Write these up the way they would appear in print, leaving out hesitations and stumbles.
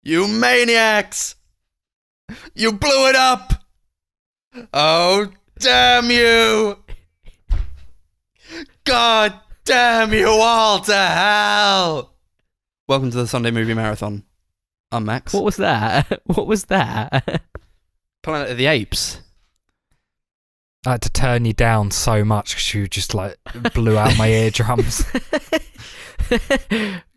You maniacs! You blew it up! Oh, damn you! God damn you all to hell! Welcome to the Sunday Movie Marathon. I'm Max. What was that? What was that? Planet of the Apes. I had to turn you down so much because you just blew out my eardrums.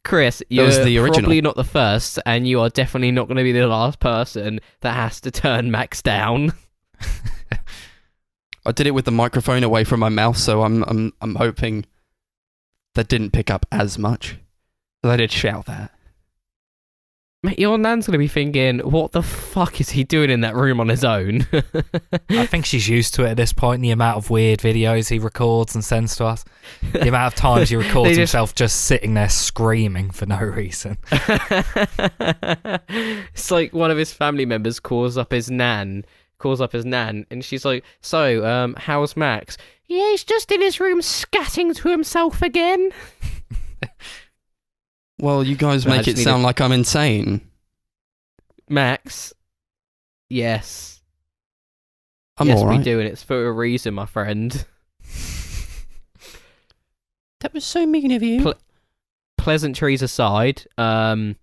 Chris, you're probably not the first, and you are definitely not going to be the last person that has to turn Max down. I did it with the microphone away from my mouth, so I'm hoping that didn't pick up as much. But I did shout that. Mate, your nan's going to be thinking, what the fuck is he doing in that room on his own? I think she's used to it at this point, the amount of weird videos he records and sends to us. The amount of times he records himself just sitting there screaming for no reason. It's like one of his family members calls up his nan, and she's like, so, how's Max? Yeah, he's just in his room scatting to himself again. Well, you guys make it sound like I'm insane. Max, yes. I'm yes, alright. we do, and it's for a reason, my friend. That was so mean of you. Pleasantries aside, what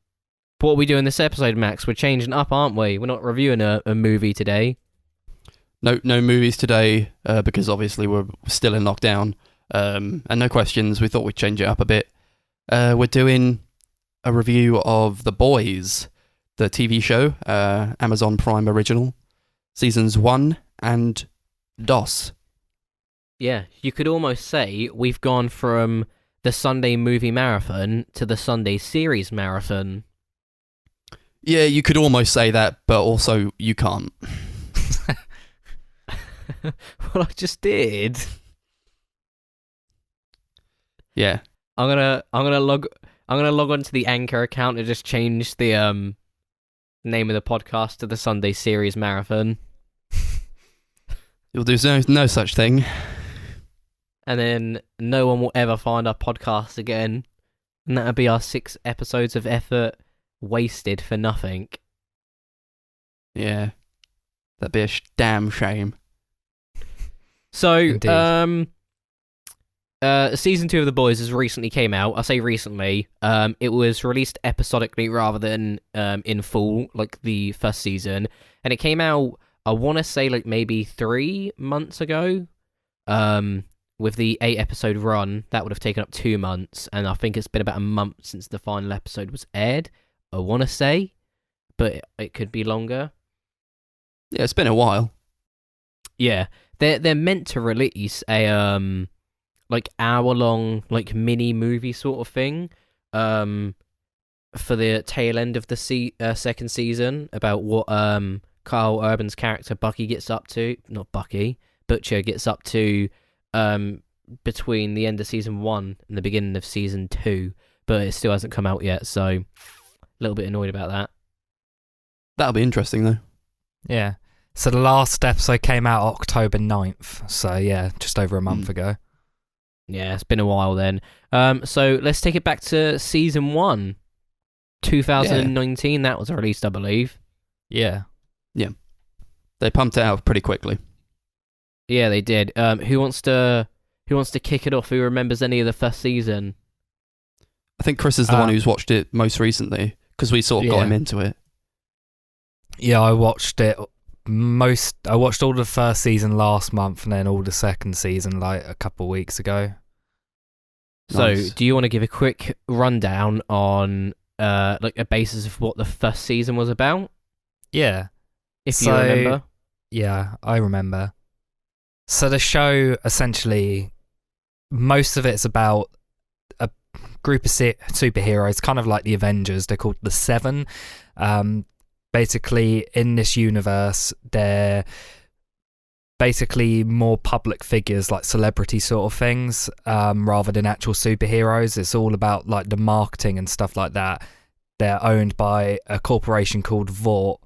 are we doing this episode, Max? We're changing up, aren't we? We're not reviewing a movie today. No movies today, because obviously we're still in lockdown. And no questions. We thought we'd change it up a bit. We're doing a review of The Boys, the TV show, Amazon Prime original, seasons 1 and DOS. Yeah, you could almost say we've gone from the Sunday movie marathon to the Sunday series marathon. Yeah, you could almost say that, but also you can't. Well, I just did. Yeah. I'm gonna log onto the Anchor account and just change the name of the podcast to the Sunday Series Marathon. You'll do no such thing. And then no one will ever find our podcast again. And that'll be our 6 episodes of effort wasted for nothing. Yeah. That'd be a damn shame. So, Indeed. season 2 of The Boys has recently came out. I say recently. It was released episodically rather than in full, like the first season. And it came out, I want to say, like maybe 3 months ago. With the 8-episode run, that would have taken up 2 months. And I think it's been about a month since the final episode was aired. I want to say. But it could be longer. Yeah, it's been a while. Yeah. They're meant to release a like hour-long, like mini-movie sort of thing, for the tail end of the second season about what Carl Urban's character Bucky gets up to. Not Bucky, Butcher gets up to between the end of season 1 and the beginning of season 2, but it still hasn't come out yet, so a little bit annoyed about that. That'll be interesting, though. Yeah. So the last episode came out October 9th. So yeah, just over a month ago. Yeah, it's been a while then. So let's take it back to season 1. 2019, that was released, I believe. Yeah. Yeah. They pumped it out pretty quickly. Yeah, they did. Who wants to kick it off? Who remembers any of the first season? I think Chris is the one who's watched it most recently, because we sort of got him into it. Yeah, I watched it. I watched all the first season last month and then all the second season like a couple of weeks ago. Nice. So, do you want to give a quick rundown on like a basis of what the first season was about? Yeah. If you remember. Yeah, I remember. So the show, essentially, most of it's about a group of superheroes, kind of like the Avengers. They're called the Seven. Basically, in this universe, they're basically more public figures, like celebrity sort of things, rather than actual superheroes. It's all about like the marketing and stuff like that. They're owned by a corporation called Vought,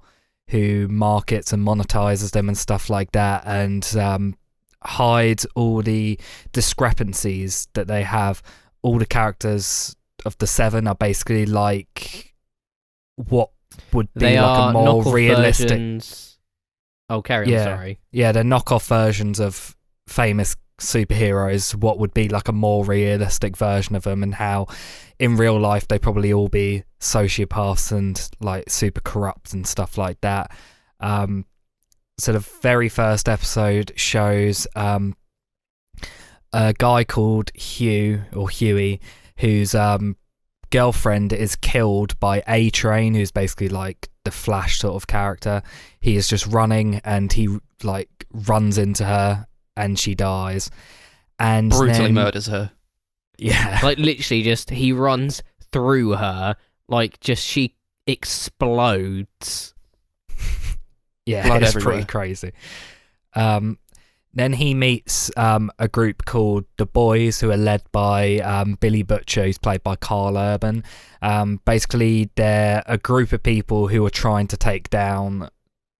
who markets and monetizes them and stuff like that, and hides all the discrepancies that they have. All the characters of the Seven are basically like what would be They like are a more knockoff realistic. versions. Oh, carry on. Sorry. Yeah, they're knockoff versions of famous superheroes. What would be like a more realistic version of them, and how in real life they probably all be sociopaths and like super corrupt and stuff like that. So the very first episode shows a guy called Huey, whose girlfriend is killed by A-Train, who's basically like the Flash sort of character. He is just running and he like runs into her and she dies. And Brutally then, murders her. Yeah. Like literally, just he runs through her. Like just she explodes. Yeah, Blood it's everywhere. pretty crazy. Then he meets a group called the Boys, who are led by Billy Butcher, who's played by Carl Urban. Basically, they're a group of people who are trying to take down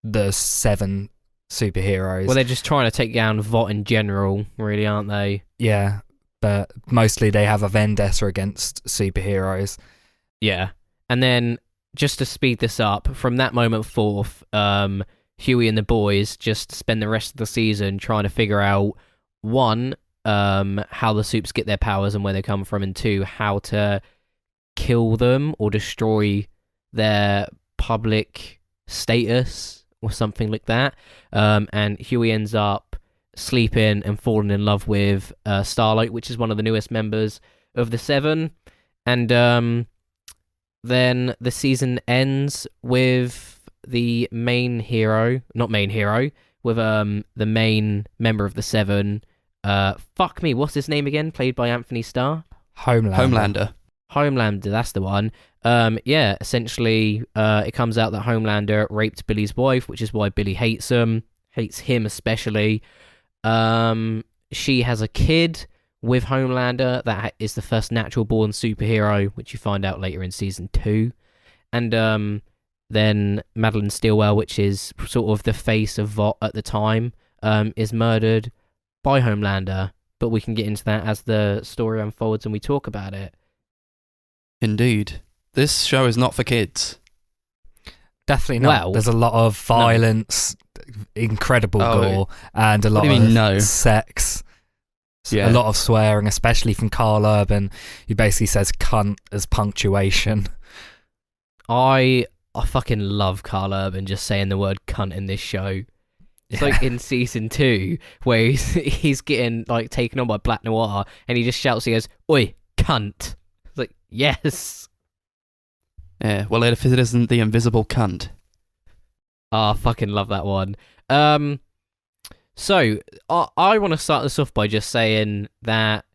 the 7 superheroes. Well, they're just trying to take down Vought in general, really, aren't they? Yeah, but mostly they have a vendetta against superheroes. Yeah. And then, just to speed this up, from that moment forth, Huey and the boys just spend the rest of the season trying to figure out, 1, how the supes get their powers and where they come from, and 2, how to kill them or destroy their public status or something like that. And Huey ends up sleeping and falling in love with Starlight, which is one of the newest members of the 7. And then the season ends with the main hero, not main hero, with the main member of the 7. Fuck me, what's his name again? Played by Anthony Starr. Homelander. Homelander, that's the one. Yeah, essentially, it comes out that Homelander raped Billy's wife, which is why Billy hates him especially. She has a kid with Homelander that is the first natural-born superhero, which you find out later in season 2. And then Madeline Stillwell, which is sort of the face of Vought at the time, is murdered by Homelander. But we can get into that as the story unfolds and we talk about it. Indeed. This show is not for kids. Definitely not. Well, there's a lot of violence, incredible gore, and a lot do you mean of no? sex. Yeah. A lot of swearing, especially from Carl Urban, who basically says cunt as punctuation. I fucking love Carl Urban just saying the word cunt in this show. It's like in season 2 where he's getting like taken on by Black Noir and he just shouts, he goes, "Oi, cunt." It's like, yes. Yeah, well, if it isn't the invisible cunt. I fucking love that one. So, I want to start this off by just saying that,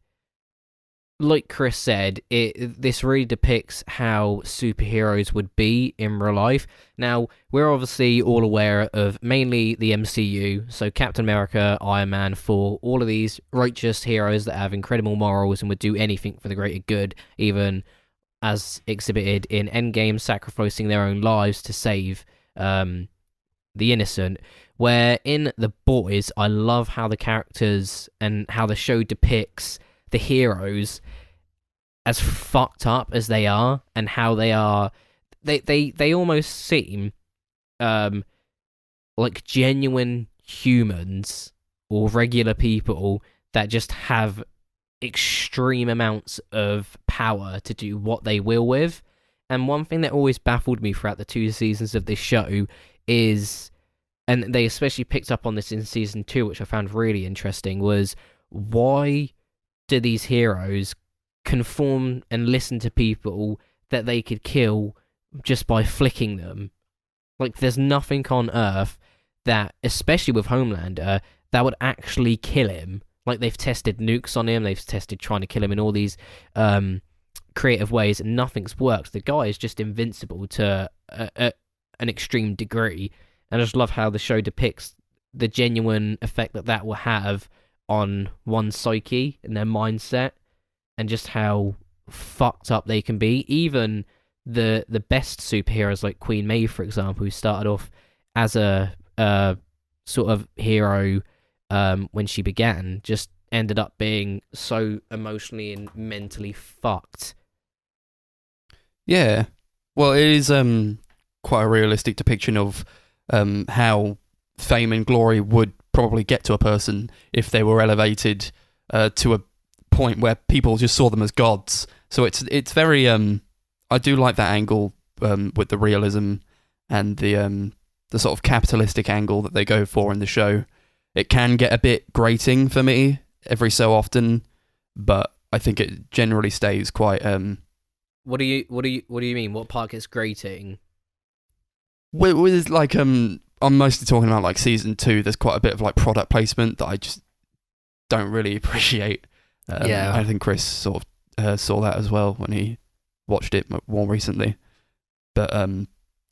like Chris said, this really depicts how superheroes would be in real life. Now, we're obviously all aware of mainly the MCU, so Captain America, Iron Man, Thor, all of these righteous heroes that have incredible morals and would do anything for the greater good, even as exhibited in Endgame, sacrificing their own lives to save the innocent. Where in The Boys, I love how the characters and how the show depicts the heroes as fucked up as they are, and how they are, they almost seem like genuine humans or regular people that just have extreme amounts of power to do what they will with. And one thing that always baffled me throughout the 2 seasons of this show is, and they especially picked up on this in season 2, which I found really interesting, was why do these heroes conform and listen to people that they could kill just by flicking them? Like, there's nothing on Earth that, especially with Homelander, that would actually kill him. Like, they've tested nukes on him, they've tested trying to kill him in all these creative ways, and nothing's worked. The guy is just invincible to an extreme degree. And I just love how the show depicts the genuine effect that will have on one's psyche and their mindset, and just how fucked up they can be. Even the best superheroes like Queen Maeve, for example, who started off as a sort of hero when she began, just ended up being so emotionally and mentally fucked. Yeah. Well, it is quite a realistic depiction of how fame and glory would probably get to a person if they were elevated to a point where people just saw them as gods. So it's very I do like that angle with the realism and the sort of capitalistic angle that they go for in the show. It can get a bit grating for me every so often, but I think it generally stays quite. What do you mean? What part gets grating? With like I'm mostly talking about like season 2. There's quite a bit of like product placement that I just don't really appreciate. I think Chris sort of saw that as well when he watched it more recently. But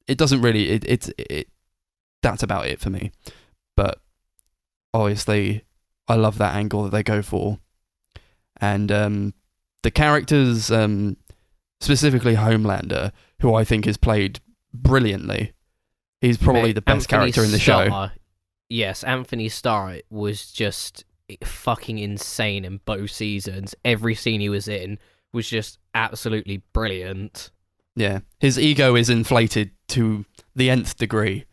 it doesn't really. It that's about it for me. But obviously, I love that angle that they go for, and the characters, specifically Homelander, who I think is played brilliantly. He's probably the best character in the show. Yes, Anthony Starr was just fucking insane in both seasons. Every scene he was in was just absolutely brilliant. Yeah, his ego is inflated to the nth degree,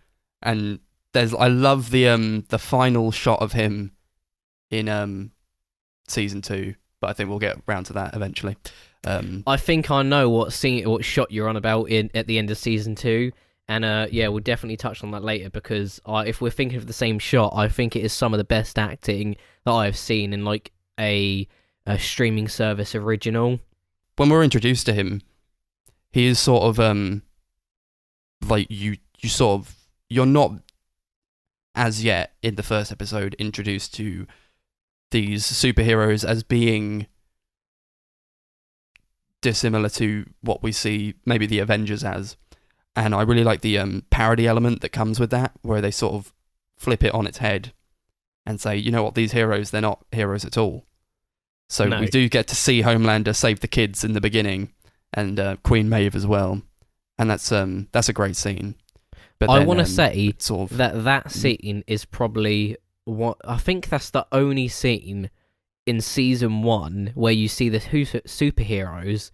and I love the final shot of him in season 2, but I think we'll get round to that eventually. I think I know what shot you're on about at the end of season 2, and we'll definitely touch on that later, because if we're thinking of the same shot, I think it is some of the best acting that I've seen in like a streaming service original. When we're introduced to him, he is sort of like you're not as yet in the first episode introduced to these superheroes as being dissimilar to what we see maybe the Avengers as. And I really like the parody element that comes with that, where they sort of flip it on its head and say, you know what, these heroes, they're not heroes at all. So we do get to see Homelander save the kids in the beginning, and Queen Maeve as well, and that's a great scene. But I want to say sort of, that scene is probably what I think that's the only scene in season 1 where you see the superheroes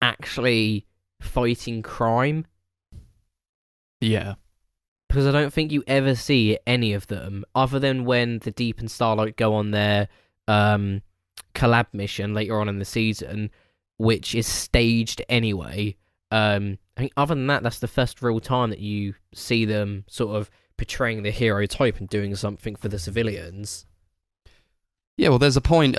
actually fighting crime. Yeah. Because I don't think you ever see any of them, other than when the Deep and Starlight go on their collab mission later on in the season, which is staged anyway. I think other than that, that's the first real time that you see them sort of portraying the hero type and doing something for the civilians. Yeah, well, there's a point,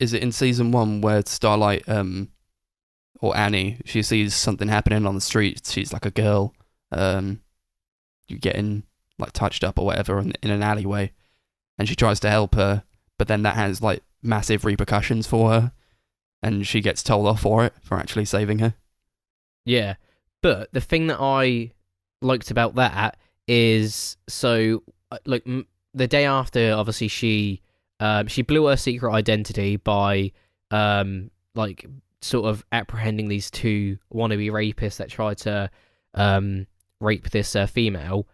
is it in season 1 where Starlight, or Annie, she sees something happening on the street, she's like a girl, you getting like touched up or whatever in an alleyway, and she tries to help her, but then that has like massive repercussions for her, and she gets told off for it, for actually saving her. Yeah, but the thing that I liked about that is, so like the day after, obviously she blew her secret identity by like sort of apprehending these 2 wannabe rapists that tried to rape this female,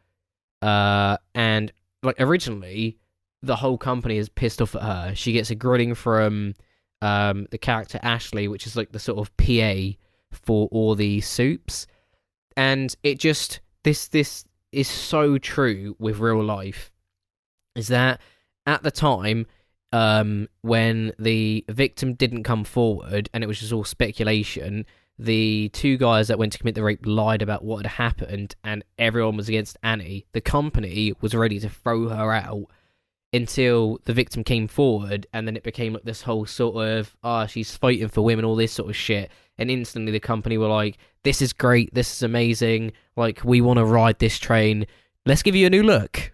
and like originally the whole company is pissed off at her. She gets a grilling from the character Ashley, which is like the sort of PA for all the soups, and it just this is so true with real life, is that at the time when the victim didn't come forward and it was just all speculation, the 2 guys that went to commit the rape lied about what had happened, and everyone was against Annie. The company was ready to throw her out until the victim came forward, and then it became like this whole sort of, she's fighting for women, all this sort of shit, and instantly the company were like, this is great, this is amazing, like, we want to ride this train, let's give you a new look.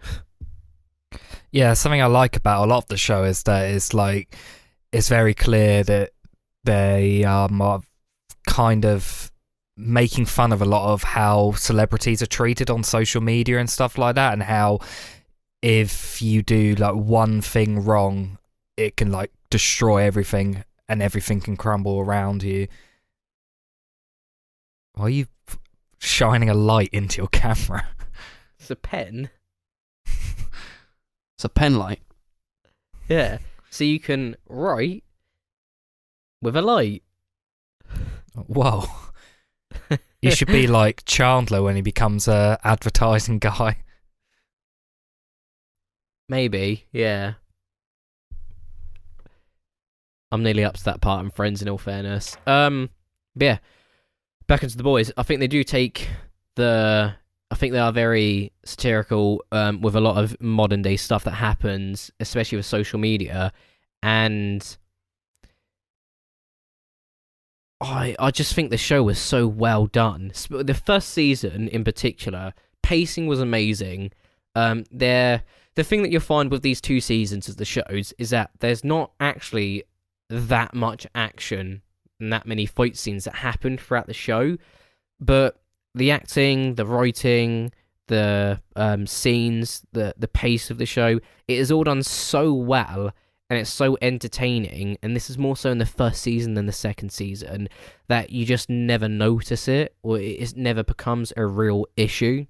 Yeah, something I like about a lot of the show is that it's very clear that they are kind of making fun of a lot of how celebrities are treated on social media and stuff like that, and how if you do like one thing wrong, it can like destroy everything and everything can crumble around you. Why are you shining a light into your camera? It's a pen. It's a pen light. Yeah, so you can write with a light. Whoa. You should be like Chandler when he becomes a advertising guy. Maybe, yeah. I'm nearly up to that part in Friends, in all fairness. But yeah, back into the boys. I think they do take I think they are very satirical with a lot of modern day stuff that happens, especially with social media. And I just think the show was so well done. The first season in particular, pacing was amazing. The thing that you'll find with these 2 seasons of the shows is that there's not actually that much action and that many fight scenes that happen throughout the show, but the acting, the writing, the scenes, the pace of the show, it is all done so well, and it's so entertaining, and this is more so in the first season than the second season, that you just never notice it, or it never becomes a real issue.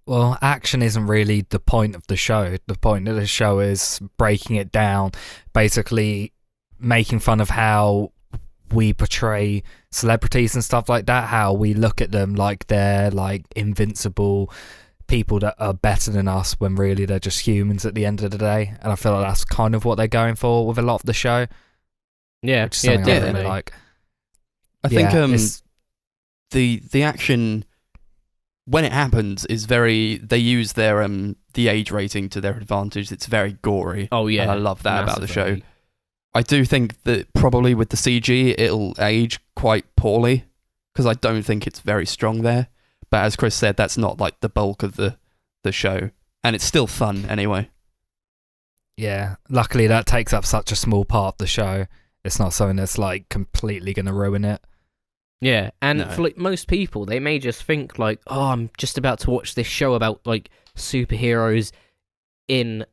Well, action isn't really the point of the show. The point of the show is breaking it down, basically making fun of how we portray celebrities and stuff like that, how we look at them like they're like invincible people that are better than us when really they're just humans at the end of the day. And I feel like that's kind of what they're going for with a lot of the show. Yeah, which is something I definitely. really like. I think the action, when it happens, is very. They use their the age rating to their advantage. It's very gory. Oh yeah, and I love that about the show. massively. I do think that probably with the CG it'll age quite poorly because I don't think it's very strong there. But as Chris said, that's not like the bulk of the show, and it's still fun anyway. Yeah, luckily that takes up such a small part of the show. It's not something that's like completely going to ruin it. Yeah, and No. for like most people, they may just think like, "Oh, I'm just about to watch this show about like superheroes in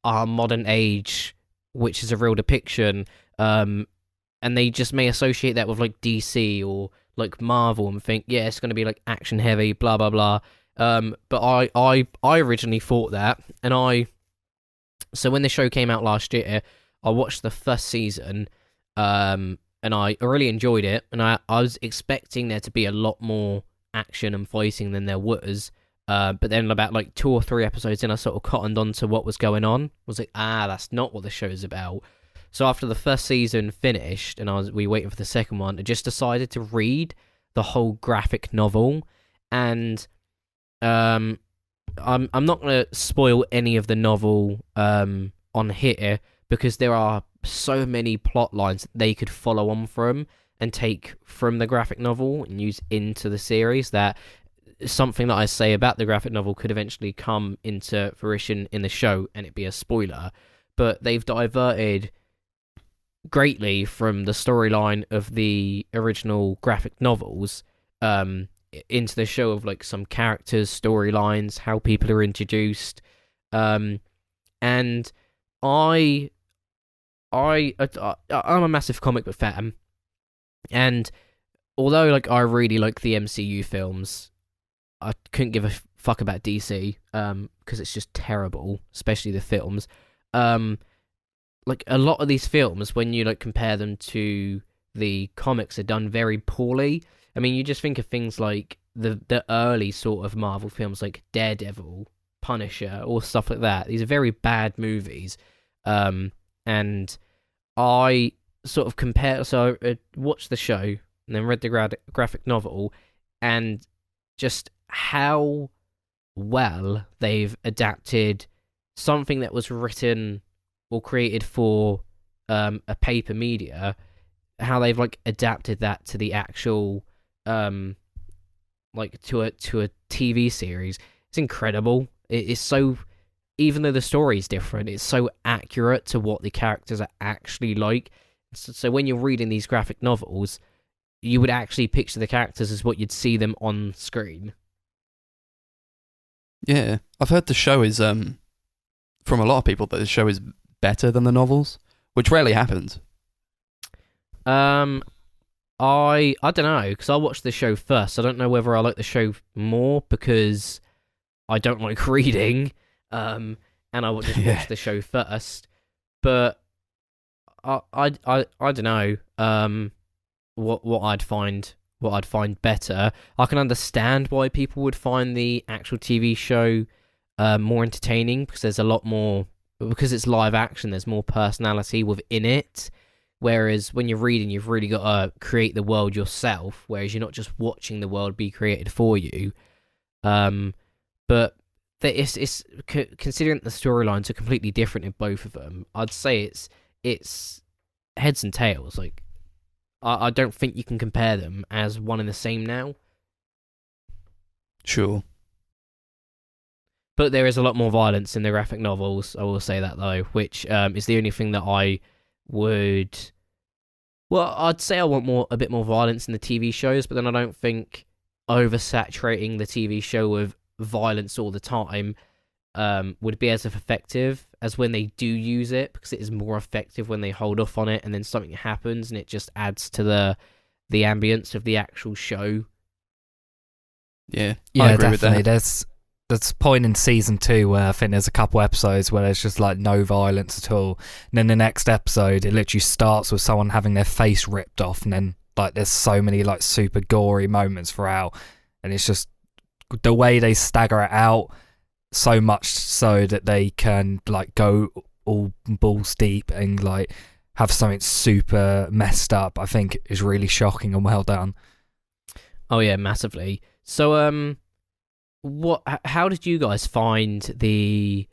our modern age, which is a real depiction." And they just may associate that with like DC or like Marvel and think, "Yeah, it's going to be like action heavy, blah blah blah." But I originally thought that, and so when the show came out last year, I watched the first season. And I really enjoyed it, and I was expecting there to be a lot more action and fighting than there was, but then about like 2 or 3 episodes in, I sort of cottoned on to what was going on. I was like, that's not what the show's about. So after the first season finished, and we waiting for the second one, I just decided to read the whole graphic novel, and I'm not going to spoil any of the novel on here, because there are so many plot lines that they could follow on from and take from the graphic novel and use into the series, that something that I say about the graphic novel could eventually come into fruition in the show and it be a spoiler. But they've diverted greatly from the storyline of the original graphic novels into the show, of like some characters, storylines, how people are introduced, and I'm a massive comic book fan, and although like I really like the MCU films, I couldn't give a fuck about DC because it's just terrible, especially the films. Like a lot of these films, when you like compare them to the comics, are done very poorly. I mean, you just think of things like the early sort of Marvel films, like Daredevil, Punisher, or stuff like that. These are very bad movies. And I sort of so I watched the show and then read the graphic novel, and just how well they've adapted something that was written or created for a paper media, how they've like adapted that to the actual like to a TV series. It's incredible. It is so, even though the story is different, it's so accurate to what the characters are actually like. So when you're reading these graphic novels, you would actually picture the characters as what you'd see them on screen. Yeah, I've heard the show is from a lot of people that the show is better than the novels, which rarely happens. I don't know, because I watched the show first. I don't know whether I like the show more because I don't like reading. And I would just watch the show first, but I don't know what I'd find what I'd find better. I can understand why people would find the actual TV show more entertaining, because there's a lot more, because it's live action, there's more personality within it. Whereas when you're reading, you've really got to create the world yourself, whereas you're not just watching the world be created for you. But it's considering the storylines are completely different in both of them, I'd say it's heads and tails. Like, I don't think you can compare them as one and the same now. Sure. But there is a lot more violence in the graphic novels, I will say that, though, which is the only thing that I would... Well, I'd say I want a bit more violence in the TV shows, but then I don't think oversaturating the TV show with violence all the time would be as effective as when they do use it, because it is more effective when they hold off on it and then something happens and it just adds to the ambience of the actual show. Yeah, Yeah, I agree definitely. with that. There's a point in season 2 where I think there's a couple episodes where there's just like no violence at all. And then the next episode, it literally starts with someone having their face ripped off, and then like there's so many like super gory moments throughout, and it's just the way they stagger it out, so much so that they can like go all balls deep and like have something super messed up, I think is really shocking and well done. Oh yeah, massively. So how did you guys find the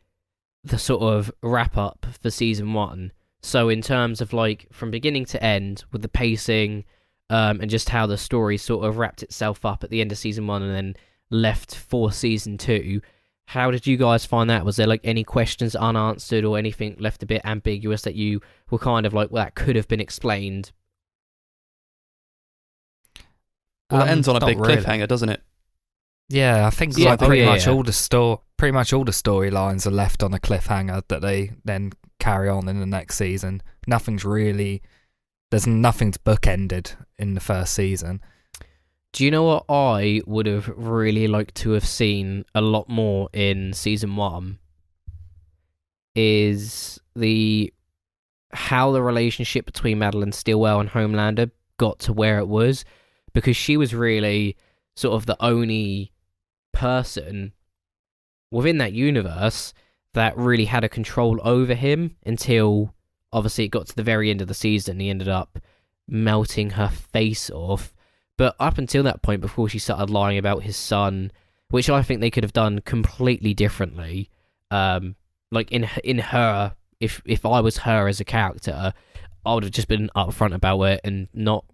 sort of wrap up for season 1? So in terms of like from beginning to end with the pacing, and just how the story sort of wrapped itself up at the end of season 1 and then left for season 2, how did you guys find that? Was there like any questions unanswered or anything left a bit ambiguous that you were kind of like, well, that could have been explained? Well, it ends on a big really. cliffhanger, doesn't it? Yeah, I think Yeah, like pretty much yeah. all the storylines are left on a cliffhanger that they then carry on in the next season. There's nothing bookended in the first season. Do you know what I would have really liked to have seen a lot more in season 1? Is how the relationship between Madeline Stillwell and Homelander got to where it was, because she was really sort of the only person within that universe that really had a control over him until obviously it got to the very end of the season. He ended up melting her face off. But up until that point, before she started lying about his son, which I think they could have done completely differently, like in her, if I was her as a character, I would have just been upfront about it and not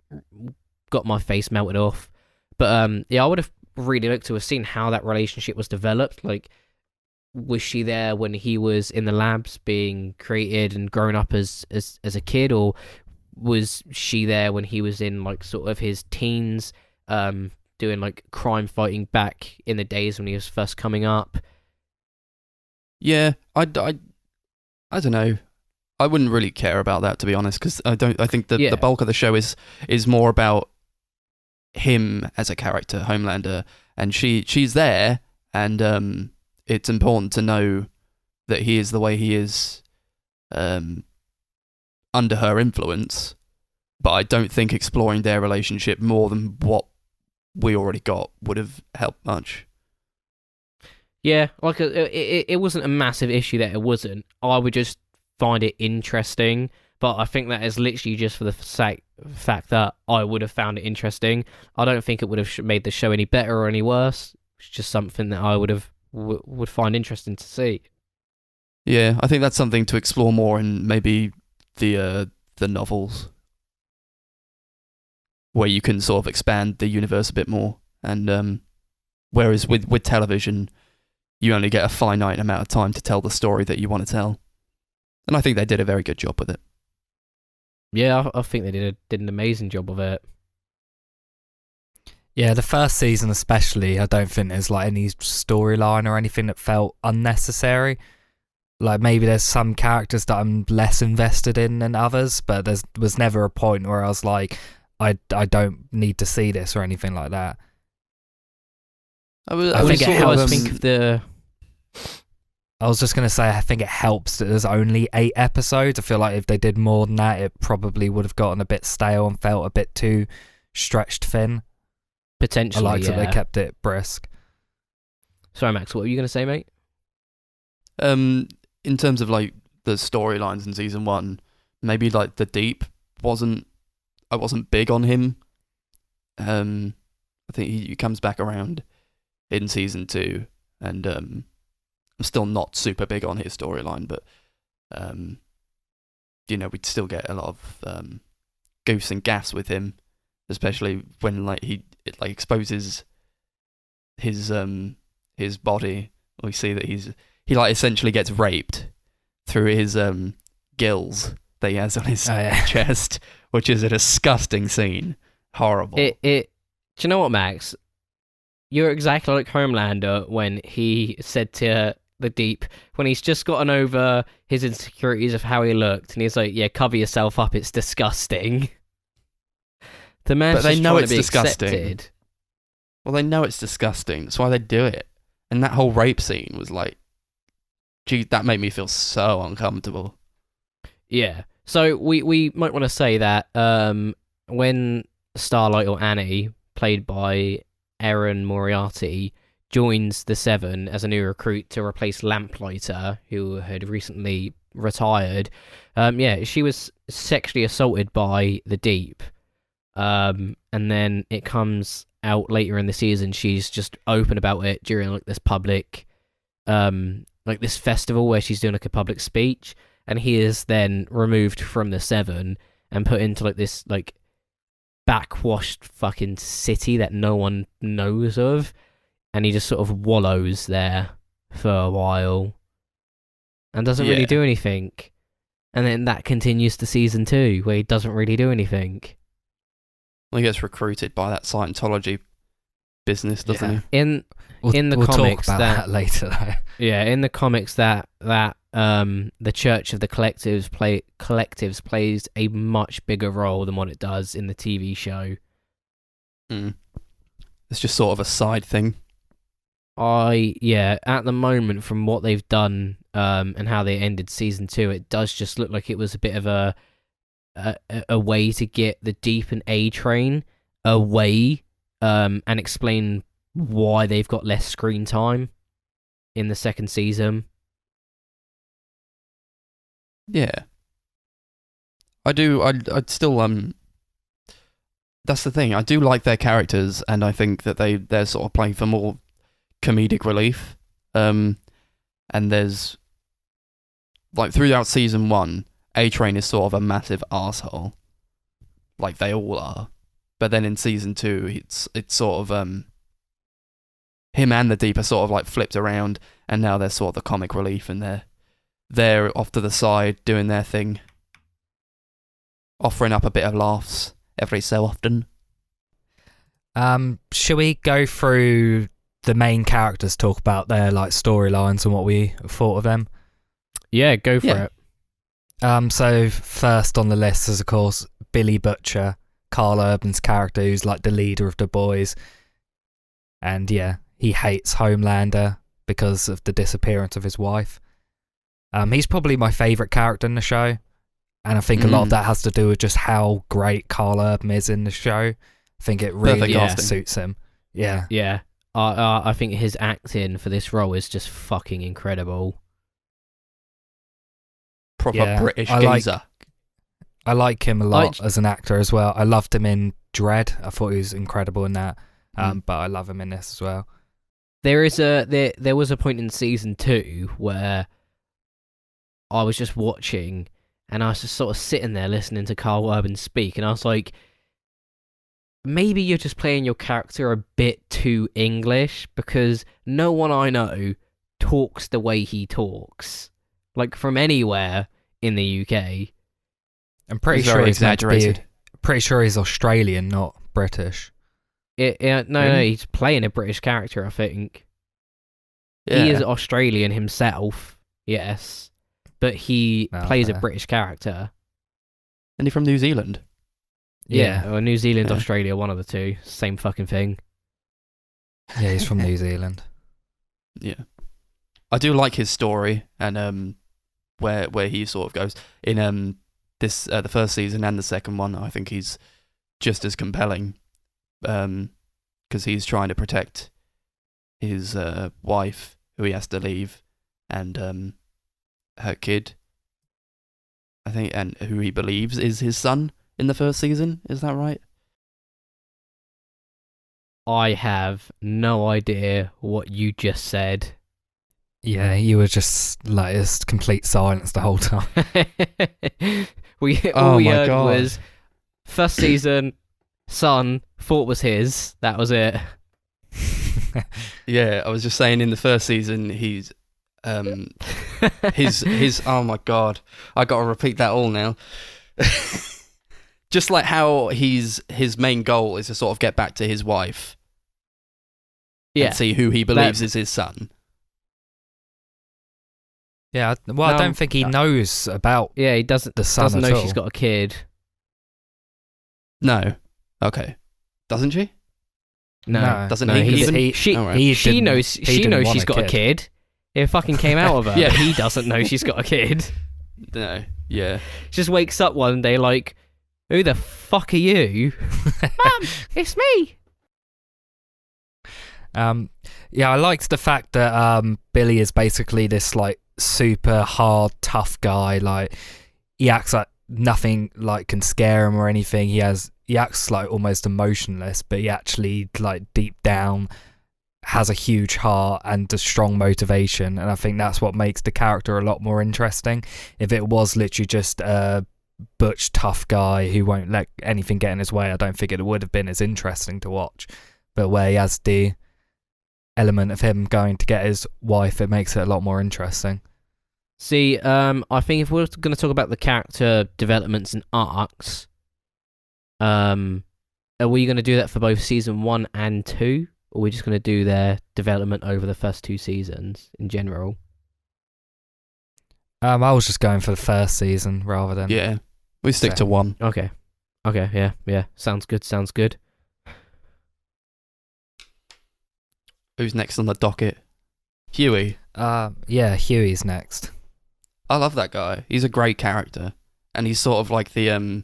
got my face melted off. But yeah, I would have really liked to have seen how that relationship was developed. Like, was she there when he was in the labs being created and grown up as a kid, or was she there when he was in like sort of his teens, doing like crime fighting back in the days when he was first coming up? Yeah, I don't know. I wouldn't really care about that, to be honest, because I think the bulk of the show is more about him as a character, Homelander, and she's there, and it's important to know that he is the way he is under her influence, but I don't think exploring their relationship more than what we already got would have helped much. Yeah, like it wasn't a massive issue that it wasn't. I would just find it interesting, but I think that is literally just for the fact that I would have found it interesting. I don't think it would have made the show any better or any worse. It's just something that I would find interesting to see. Yeah, I think that's something to explore more in maybe the novels, where you can sort of expand the universe a bit more. And whereas with television, you only get a finite amount of time to tell the story that you want to tell. And I think they did a very good job with it. Yeah, I think they did an amazing job of it. Yeah, the first season especially, I don't think there's like any storyline or anything that felt unnecessary. Like maybe there's some characters that I'm less invested in than others, but there was never a point where I was like, I don't need to see this or anything like that. I think it helps. Think of the... I was just going to say, I think it helps that there's only 8 episodes. I feel like if they did more than that, it probably would have gotten a bit stale and felt a bit too stretched thin. I Potentially, liked that yeah. they kept it brisk. Sorry, Max, what were you going to say, mate? In terms of like the storylines in season 1, maybe like the Deep I wasn't big on him. I think he comes back around in season 2, and I'm still not super big on his storyline, but we'd still get a lot of goofs and gaffs with him, especially when like it exposes his body. We see that he like essentially gets raped through his gills that he has on his chest, which is a disgusting scene. Horrible. Do you know what, Max? You're exactly like Homelander when he said to the Deep, when he's just gotten over his insecurities of how he looked, and he's like, "Yeah, cover yourself up. It's disgusting." The man's But they just know trying it's to be disgusting. accepted. Well, they know it's disgusting. That's why they do it. And that whole rape scene was like, gee, that made me feel so uncomfortable. Yeah. So we might want to say that when Starlight, or Annie, played by Erin Moriarty, joins the Seven as a new recruit to replace Lamplighter, who had recently retired, she was sexually assaulted by the Deep. And then it comes out later in the season she's just open about it during like this public like this festival where she's doing like a public speech, and he is then removed from the Seven and put into like this like backwashed fucking city that no one knows of, and he just sort of wallows there for a while and doesn't really do anything, and then that continues to season 2 where he doesn't really do anything. Well, he gets recruited by that Scientology business, doesn't he? In the we'll comics talk about that later, though. Yeah, in the comics that the Church of the Collectives plays a much bigger role than what it does in the TV show. It's just sort of a side thing. At the moment, from what they've done and how they ended season 2, it does just look like it was a bit of a way to get the Deep and A-Train away and explain why they've got less screen time in the second season. Yeah. I'd still that's the thing. I do like their characters, and I think that they're sort of playing for more comedic relief. And there's like throughout season 1, A-Train is sort of a massive arsehole. Like they all are. But then in season 2, it's sort of him and the Deep are sort of like flipped around, and now they're sort of the comic relief, and they're off to the side doing their thing, offering up a bit of laughs every so often. Shall we go through the main characters, talk about their like storylines and what we thought of them? Yeah, go for it. So first on the list is of course Billy Butcher, Carl Urban's character, who's like the leader of the boys, and he hates Homelander because of the disappearance of his wife. He's probably my favourite character in the show, and I think a lot of that has to do with just how great Carl Urban is in the show. I think it really suits him. Yeah. I think his acting for this role is just fucking incredible. Proper British geezer. I like him a lot as an actor as well. I loved him in Dread. I thought he was incredible in that. But I love him in this as well. There was a point in season 2 where I was just watching, and I was just sort of sitting there listening to Carl Urban speak, and I was like, maybe you're just playing your character a bit too English, because no one I know talks the way he talks, like from anywhere in the UK. I'm pretty sure he's exaggerated. Pretty sure he's Australian, not British. No, he's playing a British character, I think. Yeah. He is Australian himself, yes, but he plays a British character. And he's from New Zealand? Yeah, or New Zealand, Australia, one of the two. Same fucking thing. Yeah, he's from New Zealand. Yeah. I do like his story, and where he sort of goes. In this the first season and the second one, I think he's just as compelling. because he's trying to protect his wife, who he has to leave, and her kid, I think, and who he believes is his son in the first season. Is that right? I have no idea what you just said. Yeah, you were just like, it's complete silence the whole time. All we my heard God. was first season, son, thought was his. That was it. Yeah, I was just saying in the first season, he's his oh my God, I gotta repeat that all now. Just like how his main goal is to sort of get back to his wife, Yeah. and see who he believes is his son. Yeah, well, I don't think he knows about Yeah, he doesn't the son doesn't at know all. she's got a kid. No, okay, doesn't she? No. Doesn't no, he even? she All right. she didn't- knows he she didn't knows want she's a got a kid. kid. It fucking came out of her. Yeah. But he doesn't know she's got a kid. No, yeah. Just wakes up one day like, who the fuck are you? Mum, it's me. Yeah, I liked the fact that Billy is basically this like super hard, tough guy. Like, he acts like nothing like can scare him or anything. He acts like almost emotionless, but he actually like deep down has a huge heart and a strong motivation. And I think that's what makes the character a lot more interesting. If it was literally just a butch tough guy who won't let anything get in his way, I don't think it would have been as interesting to watch. But where he has the element of him going to get his wife, it makes it a lot more interesting. See, I think if we're going to talk about the character developments and arcs, are we going to do that for both season 1 and 2? Or are we just going to do their development over the first 2 seasons in general? I was just going for the first season rather than... Yeah, we stick So- to one. Okay, yeah. Sounds good. Who's next on the docket? Huey. Yeah, Huey's next. I love that guy. He's a great character, and he's sort of like the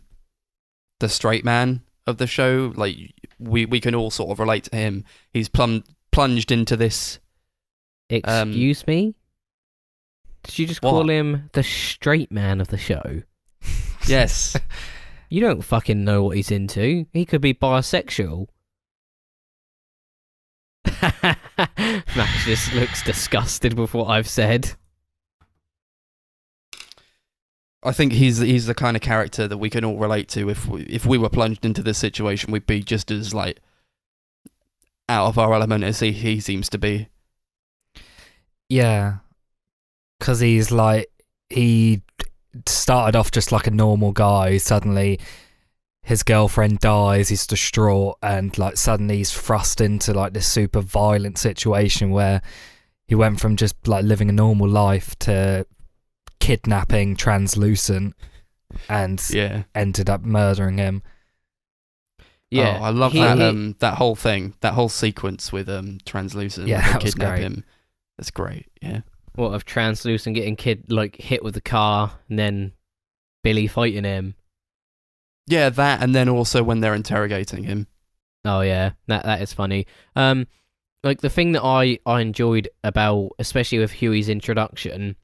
straight man of the show. Like, we can all sort of relate to him. He's plunged into this. Excuse me? Did you just What? call him the straight man of the show? Yes. You don't fucking know what he's into. He could be bisexual. Max just looks disgusted with what I've said. I think he's the kind of character that we can all relate to. If we were plunged into this situation, we'd be just as like out of our element as he seems to be. Yeah. Because he's like... He started off just like a normal guy. Suddenly, his girlfriend dies. He's distraught. And like suddenly he's thrust into like this super violent situation where he went from just like living a normal life to kidnapping Translucent and Yeah. ended up murdering him. Yeah, Oh, I love that whole thing, that whole sequence with Translucent. Yeah, when they that was kidnap great. him. That's great. Yeah. What of Translucent getting hit with the car and then Billy fighting him? Yeah, that, and then also when they're interrogating him. Oh yeah, that is funny. Like the thing that I enjoyed about, especially with Huey's introduction,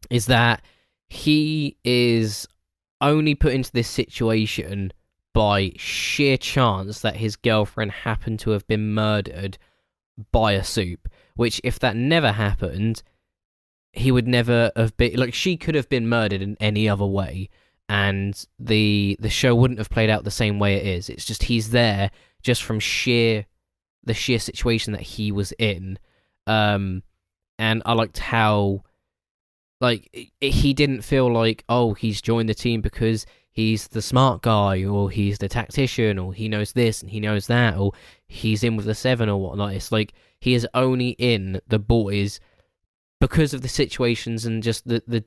is that he is only put into this situation by sheer chance that his girlfriend happened to have been murdered by a soup. Which, if that never happened, he would never have been... Like, she could have been murdered in any other way, and the show wouldn't have played out the same way it is. It's just he's there just from the sheer situation that he was in. And I liked how... Like, he didn't feel like, oh, he's joined the team because he's the smart guy, or he's the tactician, or he knows this and he knows that, or he's in with the Seven or whatnot. It's like he is only in the boys because of the situations and just the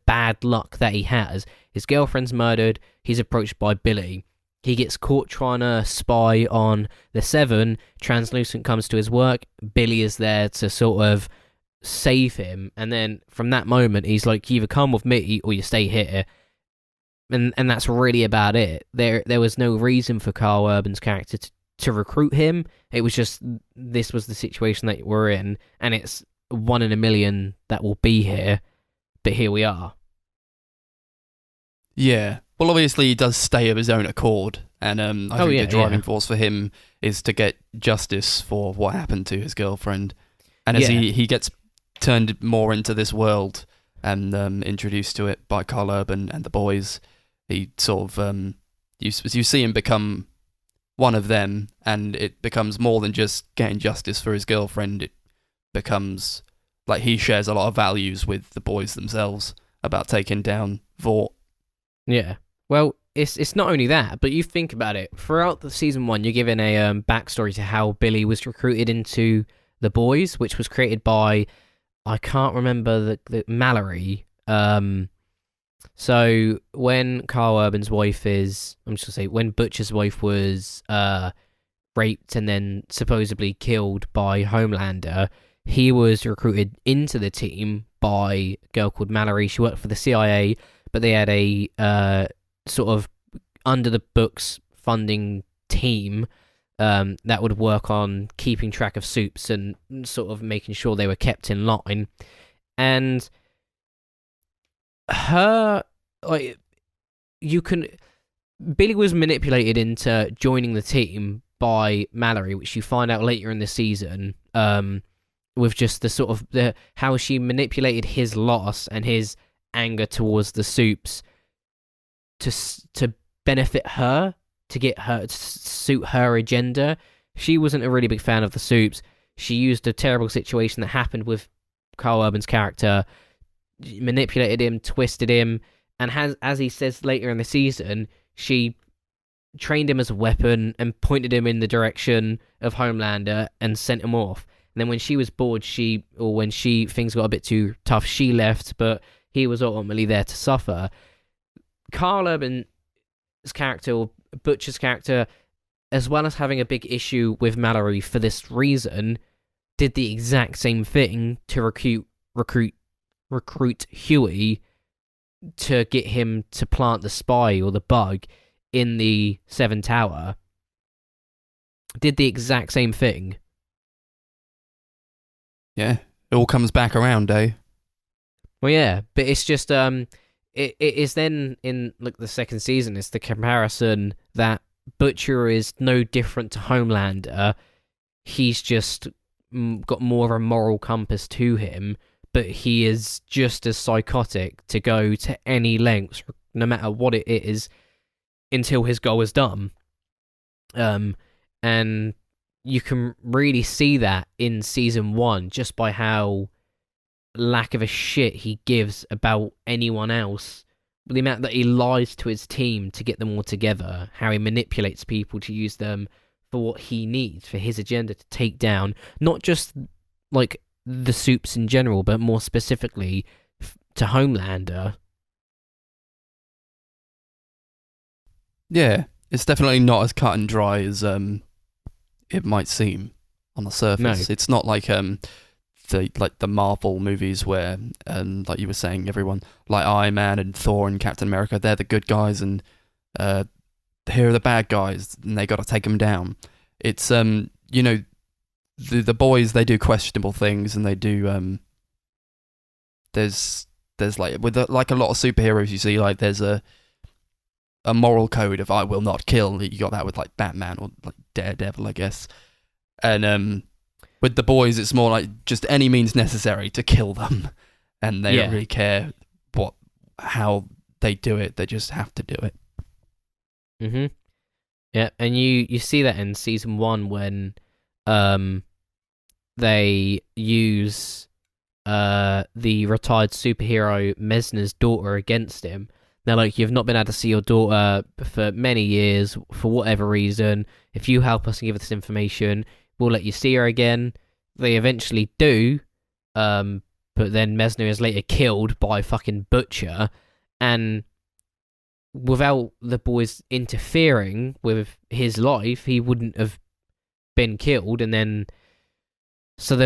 bad luck that he has. His girlfriend's murdered. He's approached by Billy. He gets caught trying to spy on the Seven. Translucent comes to his work. Billy is there to sort of save him, and then from that moment he's like, you either come with me or you stay here, and that's really about it. There was no reason for Carl Urban's character to recruit him. It was just, this was the situation that we're in, and it's 1 in a million that will be here, but here we are. Yeah. Well, obviously he does stay of his own accord, and I think the driving force for him is to get justice for what happened to his girlfriend. And as he gets turned more into this world and introduced to it by Carl Urban and the boys, he sort of you see him become one of them, and it becomes more than just getting justice for his girlfriend. It becomes like he shares a lot of values with the boys themselves about taking down Vought. Yeah. Well, it's not only that, but you think about it. Throughout the season 1, you're given a backstory to how Billy was recruited into the boys, which was created by, I can't remember the Mallory. So when Carl Urban's wife when Butcher's wife was raped and then supposedly killed by Homelander, he was recruited into the team by a girl called Mallory. She worked for the CIA, but they had a sort of under the books funding team that would work on keeping track of soups and sort of making sure they were kept in line. And Billy was manipulated into joining the team by Mallory, which you find out later in the season, with just the sort of how she manipulated his loss and his anger towards the soups to benefit her, to get her to suit her agenda. She wasn't a really big fan of the soups. She used a terrible situation that happened with Carl Urban's character, manipulated him, twisted him, and as he says later in the season, she trained him as a weapon and pointed him in the direction of Homelander and sent him off. And then when she was bored, when things got a bit too tough, she left, but he was ultimately there to suffer. Carl Urban's character, or Butcher's character, as well as having a big issue with Mallory for this reason, did the exact same thing to recruit Huey to get him to plant the spy or the bug in the 7 Tower. Did the exact same thing. Yeah, it all comes back around, eh? Well, yeah, but it's just it is then in like the second season. It's the comparison that Butcher is no different to Homelander. He's just got more of a moral compass to him, but he is just as psychotic to go to any lengths, no matter what it is, until his goal is done. And you can really see that in season 1 just by how lack of a shit he gives about anyone else. The amount that he lies to his team to get them all together, how he manipulates people to use them for what he needs, for his agenda to take down, not just like the soups in general, but more specifically to Homelander. Yeah, it's definitely not as cut and dry as it might seem on the surface. No. It's not like the Marvel movies where, like you were saying, everyone like Iron Man and Thor and Captain America, they're the good guys, and here are the bad guys, and they got to take them down. It's the boys, they do questionable things, and they do there's like with like a lot of superheroes, you see like there's a moral code of I will not kill. You got that with like Batman or like Daredevil, I guess. And with the boys, it's more like just any means necessary to kill them, and they don't really care how they do it. They just have to do it. Mhm. Yeah, and you see that in season 1 when they use the retired superhero Messner's daughter against him. They're like, you've not been able to see your daughter for many years for whatever reason. If you help us and give us this information, we'll let you see her again. They eventually do, but then Messner is later killed by fucking Butcher, and without the boys interfering with his life, he wouldn't have been killed. And then, so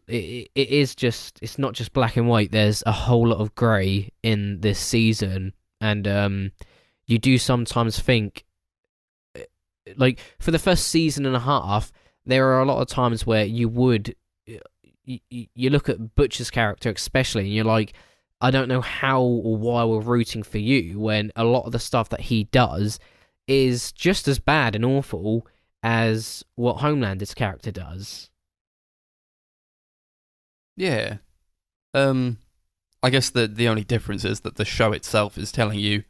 it is just, it's not just black and white. There's a whole lot of grey in this season, and you do sometimes think like for the first season and a half, there are a lot of times where you look at Butcher's character especially, and you're like, I don't know how or why we're rooting for you when a lot of the stuff that he does is just as bad and awful as what Homelander's character does. Yeah. I guess the only difference is that the show itself is telling you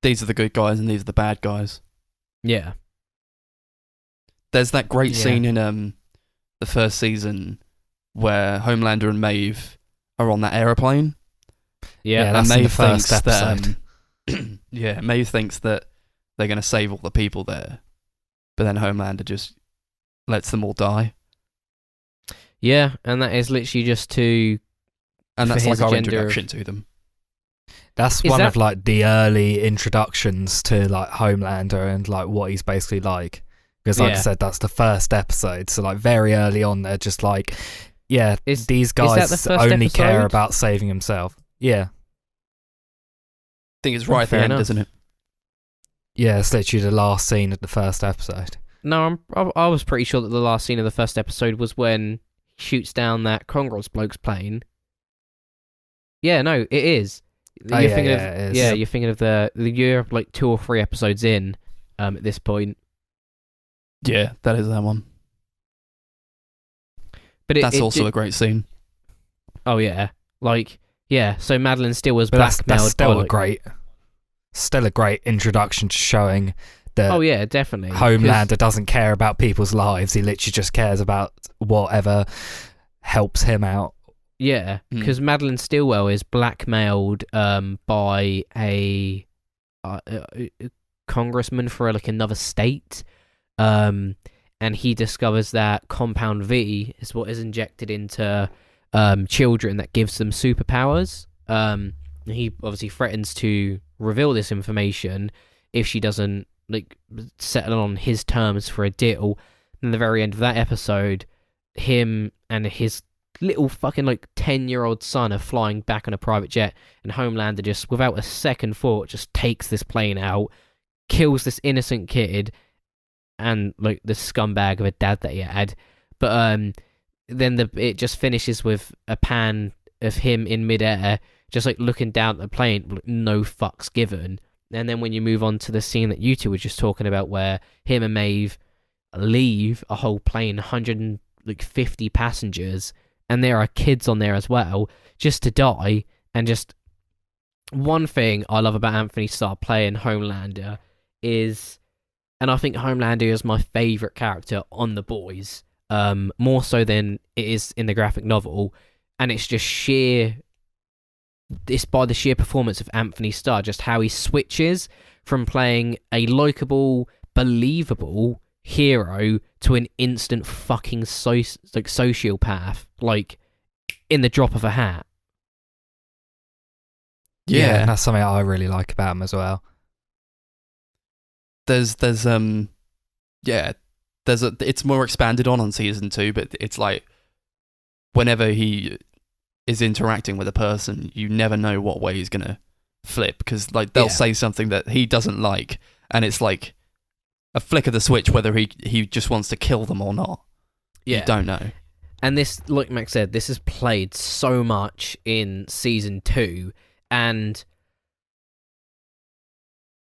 these are the good guys and these are the bad guys. Yeah. There's that great scene in the first season where Homelander and Maeve are on that aeroplane. Yeah, and that's in Maeve the first thinks episode. that Maeve thinks that they're going to save all the people there, but then Homelander just lets them all die. Yeah, and that is literally just to... And that's for like his our agenda introduction to them. That's Is one that- of like the early introductions to like Homelander and like what he's basically like. Because like I Yeah. said, that's the first episode. So like very early on, they're just like, yeah, Is- these that guys the first only care episode? about saving himself. Yeah. I think it's right at the fair end, enough. isn't it? Yeah, it's literally the last scene of the first episode. No, I was pretty sure that the last scene of the first episode was when he shoots down that Congress bloke's plane. Yeah, no, it is. Oh, You're yeah, thinking yeah, of, it is. yeah, you're thinking of the year like 2 or 3 episodes in at this point. Yeah, that is that one. But That's also a great scene. Oh yeah, like yeah. So Madeline Steele was But that's blackmailed. still by, a great introduction to showing that Oh yeah, definitely. 'Cause- Homelander doesn't care about people's lives. He literally just cares about whatever helps him out. Yeah, Mm. because Madeline Stilwell is blackmailed by a congressman for like another state, and he discovers that Compound V is what is injected into children that gives them superpowers. He obviously threatens to reveal this information if she doesn't like settle on his terms for a deal. And at the very end of that episode, him and his little fucking like 10-year-old son are flying back on a private jet, and Homelander just without a second thought just takes this plane out, kills this innocent kid and like the scumbag of a dad that he had. But then it just finishes with a pan of him in midair just like looking down at the plane with no fucks given. And then when you move on to the scene that you two were just talking about where him and Maeve leave a whole plane 150 passengers, and there are kids on there as well, just to die. And just one thing I love about Anthony Starr playing Homelander is, and I think Homelander is my favourite character on The Boys, more so than it is in the graphic novel, and it's by the sheer performance of Anthony Starr, just how he switches from playing a likeable, believable hero to an instant fucking sociopath, like in the drop of a hat. Yeah, Yeah. that's something I really like about him as well. It's more expanded on season 2, but it's like whenever he is interacting with a person, you never know what way he's gonna flip, because like they'll Yeah. say something that he doesn't like, and it's like a flick of the switch whether he just wants to kill them or not. You don't know. And this, like Max said, this is played so much in season 2, and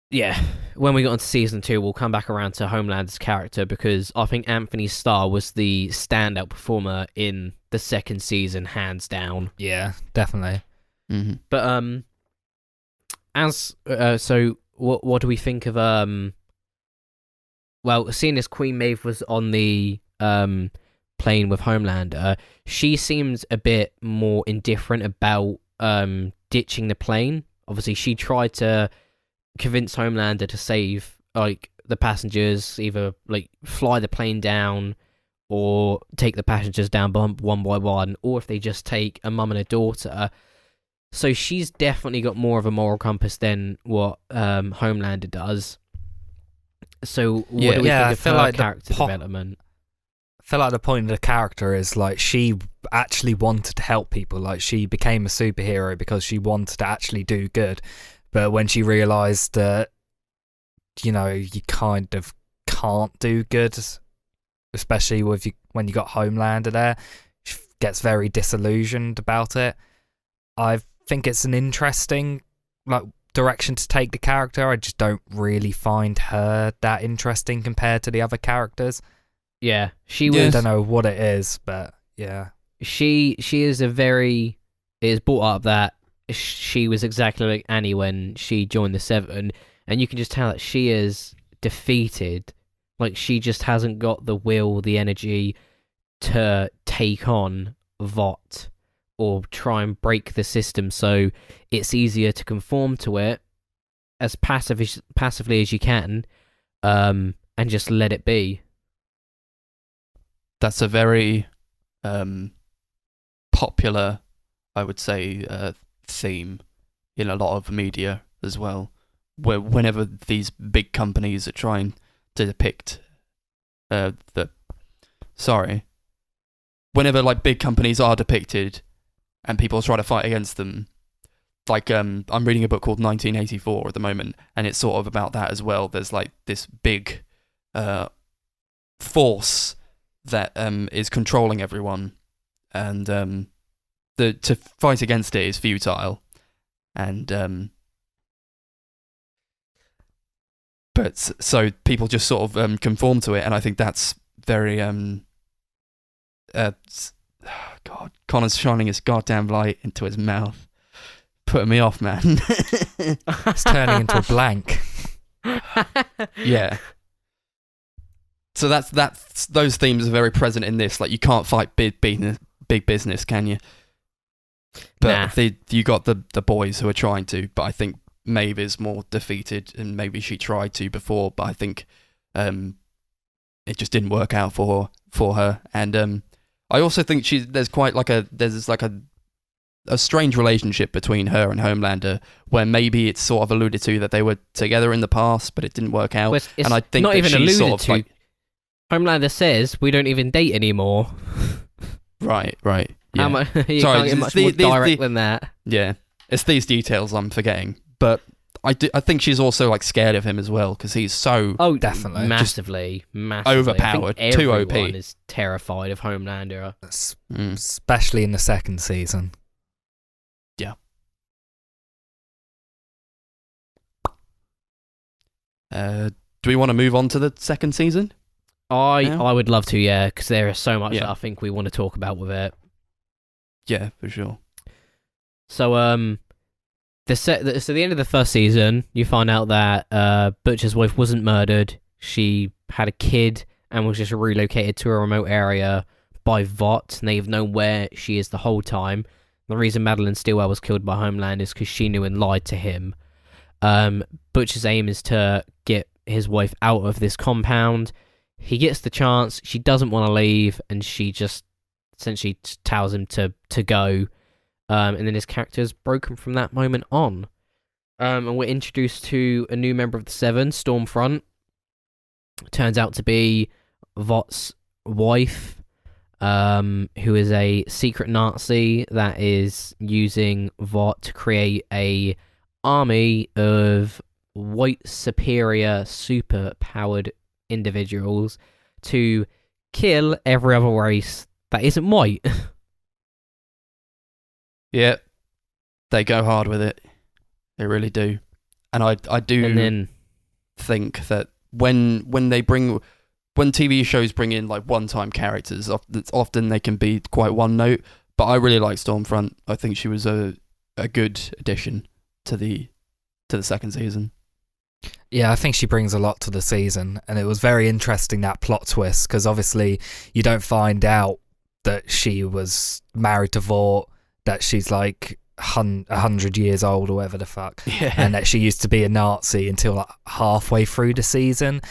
yeah, when we got into season 2, we'll come back around to Homelander's character, because I think Anthony Starr was the standout performer in the second season, hands down. Yeah, definitely. Mm-hmm. But so what do we think of well, seeing as Queen Maeve was on the plane with Homelander, she seems a bit more indifferent about ditching the plane. Obviously, she tried to convince Homelander to save like the passengers, either like fly the plane down or take the passengers down one by one, or if they just take a mum and a daughter. So she's definitely got more of a moral compass than what Homelander does. So what do we Yeah, I think of feel her like the character development? I feel like the point of the character is like she actually wanted to help people. Like she became a superhero because she wanted to actually do good. But when she realised that, you know, you kind of can't do good, especially when you got Homelander there. She gets very disillusioned about it. I think it's an interesting direction to take the character. I just don't really find her that interesting compared to the other characters. Yeah, she I was. don't know what it is, but yeah. She is a very. It is brought up that she was exactly like Annie when she joined the Seven, and you can just tell that she is defeated. Like, she just hasn't got the will, the energy to take on Vought or try and break the system, so it's easier to conform to it as passively as you can, and just let it be. That's a very popular, I would say, theme in a lot of media as well, where whenever these big companies are trying to depict whenever like big companies are depicted and people try to fight against them, like I'm reading a book called 1984 at the moment, and it's sort of about that as well. There's like this big force that is controlling everyone, and to fight against it is futile, and but so people just sort of conform to it, and I think that's very God, Connor's shining his goddamn light into his mouth, putting me off, man. It's turning into a blank. Yeah. So that's those themes are very present in this. Like, you can't fight big business, can you? But you got the boys who are trying to. But I think Maeve is more defeated, and maybe she tried to before, but I think it just didn't work out for her. And I also think there's a strange relationship between her and Homelander, where maybe it's sort of alluded to that they were together in the past, but it didn't work out. Well, and I think not that even she's alluded sort of to. like, Homelander says we don't even date anymore. right. You Yeah. can't get much more direct than that. Yeah, it's these details I'm forgetting, but I think she's also like scared of him as well, because he's so definitely massively overpowered, I think too OP. Everyone is terrified of Homelander, especially in the second season. Yeah. Do we want to move on to the second season? I would love to, yeah, because there is so much Yeah. that I think we want to talk about with it. Yeah, for sure. So the end of the first season, you find out that Butcher's wife wasn't murdered. She had a kid and was just relocated to a remote area by Vought, and they've known where she is the whole time. The reason Madeline Stillwell was killed by Homelander is because she knew and lied to him. Butcher's aim is to get his wife out of this compound. He gets the chance. She doesn't want to leave, and she just essentially tells him to go. And then his character is broken from that moment on. And we're introduced to a new member of the Seven, Stormfront. Turns out to be Vought's wife, who is a secret Nazi that is using Vought to create a army of white superior super-powered individuals to kill every other race that isn't white. Yeah, they go hard with it. They really do. And I do think that when TV shows bring in like one-time characters, often they can be quite one-note. But I really like Stormfront. I think she was a good addition to the second season. Yeah, I think she brings a lot to the season, and it was very interesting, that plot twist, because obviously you don't find out that she was married to Vought, that she's like 100 years old or whatever the fuck, yeah. and that she used to be a Nazi until like halfway through the season.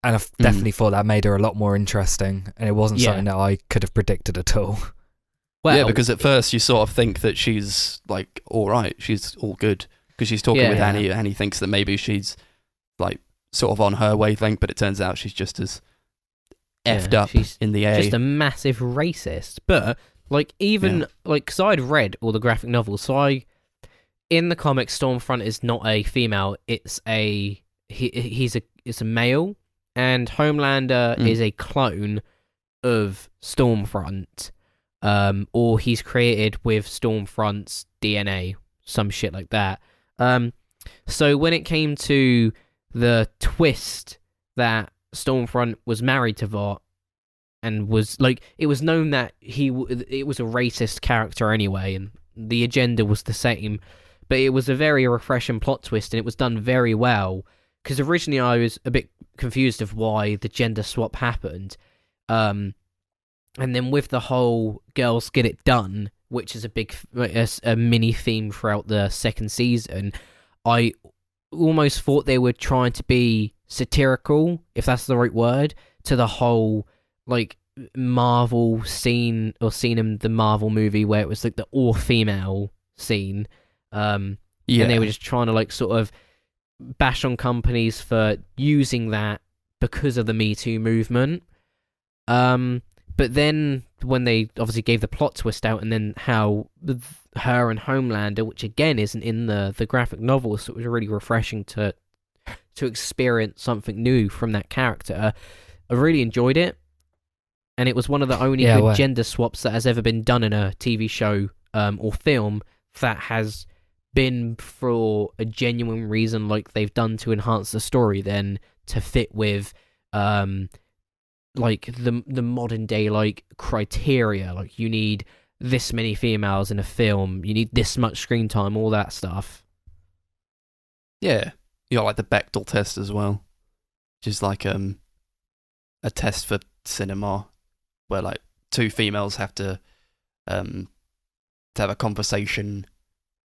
And I definitely thought that made her a lot more interesting, and it wasn't something that I could have predicted at all. Well, yeah, because at first you sort of think that she's like all right, she's all good, because she's talking with Annie. Annie thinks that maybe she's like sort of on her wavelength, but it turns out she's just as effed up in the A. Just a massive racist. But like, even like, because I'd read all the graphic novels, so in the comics, Stormfront is not a female; it's a male, and Homelander is a clone of Stormfront, or he's created with Stormfront's DNA, some shit like that. So when it came to the twist that Stormfront was married to Vought, and was like, it was known that it was a racist character anyway, and the agenda was the same, but it was a very refreshing plot twist, and it was done very well. Because originally I was a bit confused of why the gender swap happened, and then with the whole girls get it done, which is a mini theme throughout the second season, I almost thought they were trying to be satirical, if that's the right word, to the whole like Marvel scene in the Marvel movie where it was like the all-female scene, and they were just trying to like sort of bash on companies for using that because of the Me Too movement. But then when they obviously gave the plot twist out, and then how her and Homelander, which again isn't in the graphic novel, so it was really refreshing to experience something new from that character. I really enjoyed it, and it was one of the only good gender swaps that has ever been done in a TV show or film that has been for a genuine reason, like they've done to enhance the story, then to fit with like the modern day like criteria, like you need this many females in a film, you need this much screen time, all that stuff. Yeah, you got like the Bechdel test as well, which is like a test for cinema where like two females have to have a conversation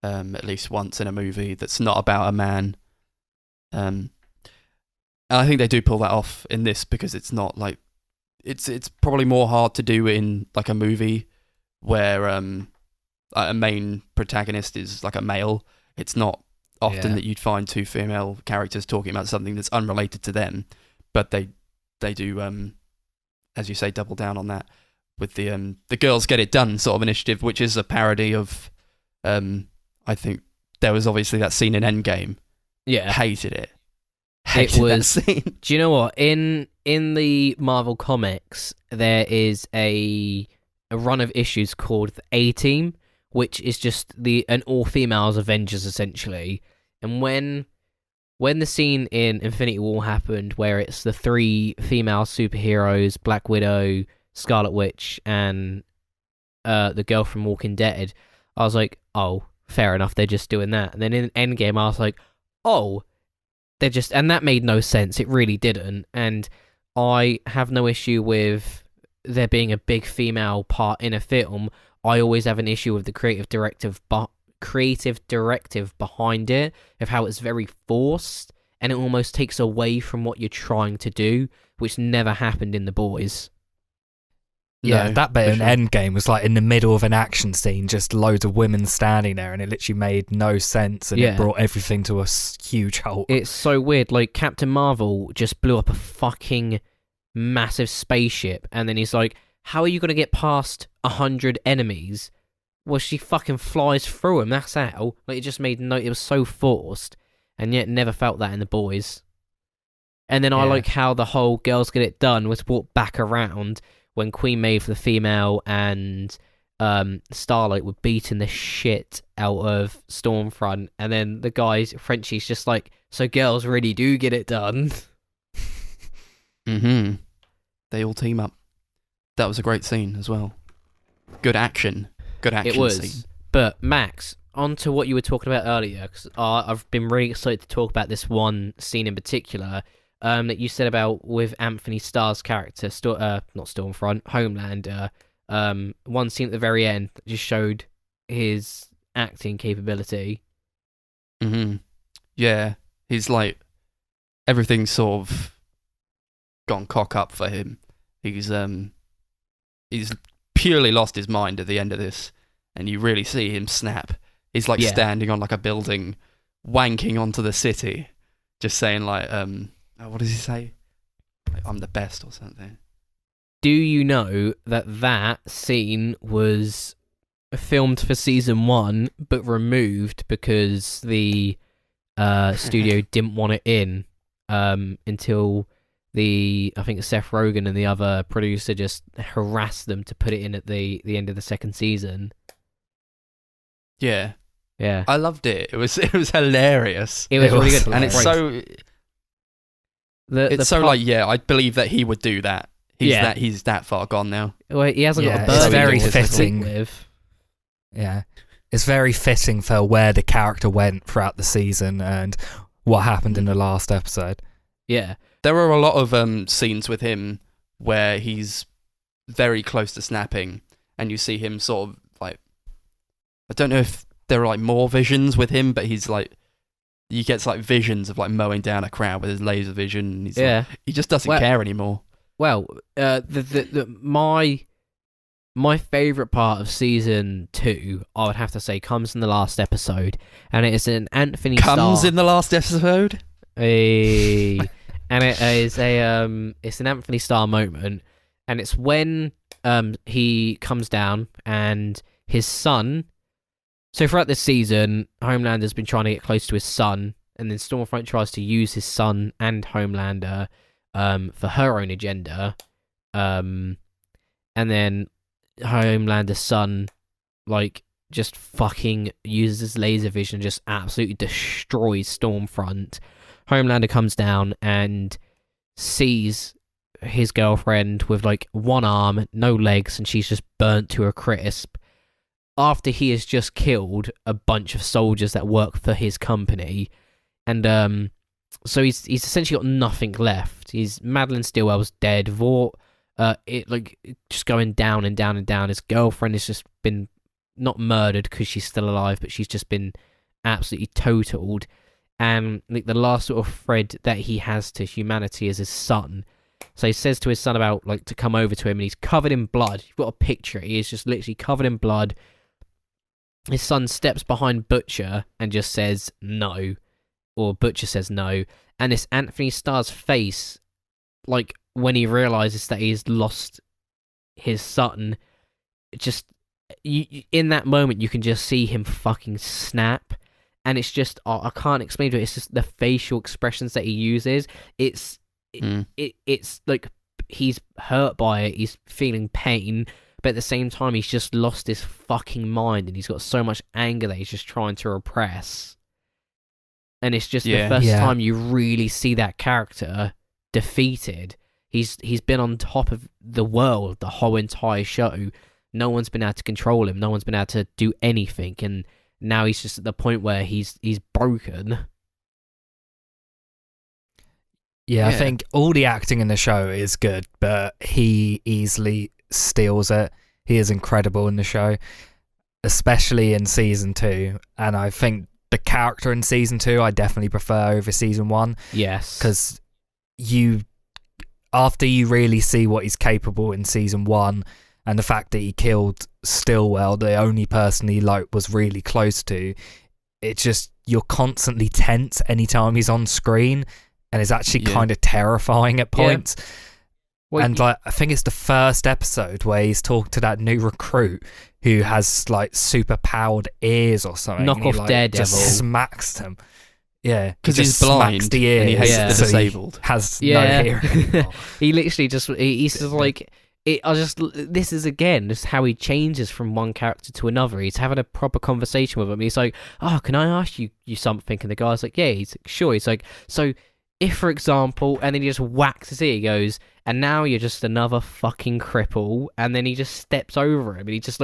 at least once in a movie that's not about a man. And I think they do pull that off in this, because it's not like it's probably more hard to do in like a movie where a main protagonist is like a male. It's not often that you'd find two female characters talking about something that's unrelated to them, but they do as you say, double down on that with the girls get it done sort of initiative, which is a parody of I think there was obviously that scene in Endgame. Yeah, hated it. It was. That scene. Do you know what? In the Marvel comics, there is a run of issues called the A-Team, which is just an all-females Avengers essentially. And when the scene in Infinity War happened, where it's the three female superheroes, Black Widow, Scarlet Witch, and the girl from Walking Dead, I was like, oh, fair enough, they're just doing that. And then in Endgame, I was like, oh, they're just... And that made no sense. It really didn't. And I have no issue with there being a big female part in a film. I always have an issue with the creative directive behind it, of how it's very forced, and it almost takes away from what you're trying to do, which never happened in The Boys. Yeah, No, that bit in sure. Endgame was like in the middle of an action scene, just loads of women standing there, and it literally made no sense, and it brought everything to a huge halt. It's so weird. Like, Captain Marvel just blew up a fucking massive spaceship, and then he's like, how are you going to get past 100 enemies? Well, she fucking flies through them, that's how. Like, it just made it was so forced, and yet never felt that in The Boys. And then I like how the whole girls get it done was brought back around when Queen Maeve, the female, and Starlight were beating the shit out of Stormfront, and then the guys, Frenchie's just like, so girls really do get it done. Mm-hmm. They all team up. That was a great scene as well. Good action. Good action It was. scene. But Max, on to what you were talking about earlier, because I've been really excited to talk about this one scene in particular that you said about with Anthony Starr's character, not Stormfront, Homelander. One scene at the very end that just showed his acting capability. Mm-hmm. Yeah, he's like, everything's sort of gone cock up for him. He's purely lost his mind at the end of this, and you really see him snap. He's like standing on like a building, wanking onto the city, just saying like, what does he say? Like, I'm the best or something. Do you know that scene was filmed for season 1 but removed because the studio didn't want it in until I think Seth Rogen and the other producer just harassed them to put it in at the end of the second season. Yeah. Yeah. I loved it. It was hilarious. It was really good. And it's I believe that he would do that. He's that far gone now. Well, he hasn't got a bird. It's very fitting. With. Yeah. It's very fitting for where the character went throughout the season and what happened in the last episode. Yeah. There are a lot of scenes with him where he's very close to snapping, and you see him sort of like, I don't know if there are like more visions with him, but he's like, he gets like visions of like mowing down a crowd with his laser vision. And he's like, he just doesn't care anymore. Well, my favourite part of season 2, I would have to say, comes in the last episode, and it is an Anthony Starr. In the last episode? And it is it's an Anthony Starr moment, and it's when he comes down and his son. So throughout this season, Homelander's been trying to get close to his son, and then Stormfront tries to use his son and Homelander for her own agenda, and then Homelander's son like just fucking uses his laser vision, just absolutely destroys Stormfront. Homelander comes down and sees his girlfriend with like one arm, no legs, and she's just burnt to a crisp after he has just killed a bunch of soldiers that work for his company. And so he's essentially got nothing left. Madeline Stillwell's dead. Vought just going down and down and down. His girlfriend has just been not murdered because she's still alive, but she's just been absolutely totaled. And like the last sort of thread that he has to humanity is his son. So he says to his son about like to come over to him, and he's covered in blood. You've got a picture. He is just literally covered in blood. His son steps behind Butcher and just says no, or Butcher says no, and it's Anthony Starr's face, like when he realizes that he's lost his son. Just in that moment, you can just see him fucking snap. And it's just, I can't explain it. It's just the facial expressions that he uses. It's like he's hurt by it. He's feeling pain, but at the same time, he's just lost his fucking mind, and he's got so much anger that he's just trying to repress. And it's just the first time you really see that character defeated. He's been on top of the world the whole entire show. No one's been able to control him. No one's been able to do anything, and now he's just at the point where he's broken. Yeah, I think all the acting in the show is good, but he easily steals it. He is incredible in the show, especially in season 2. And I think the character in season 2 I definitely prefer over season 1. Yes. Because after you really see what he's capable in season 1, and the fact that he killed Stillwell, the only person he was really close to, it's just, you're constantly tense anytime he's on screen, and it's actually kind of terrifying at points. Well, and I think it's the first episode where he's talking to that new recruit who has super powered ears or something. Knock off Daredevil. Just smacks them. Yeah, because he's blind the ears, and he hates the disabled. Has no hearing. He literally just he's just like. This is again just how he changes from one character to another. He's having a proper conversation with him. He's like, "Oh, can I ask you something?" And the guy's like, "Yeah." He's like, "Sure." He's like, "So, if for example," and then he just whacks his ear. He goes, "And now you're just another fucking cripple." And then he just steps over him, and he just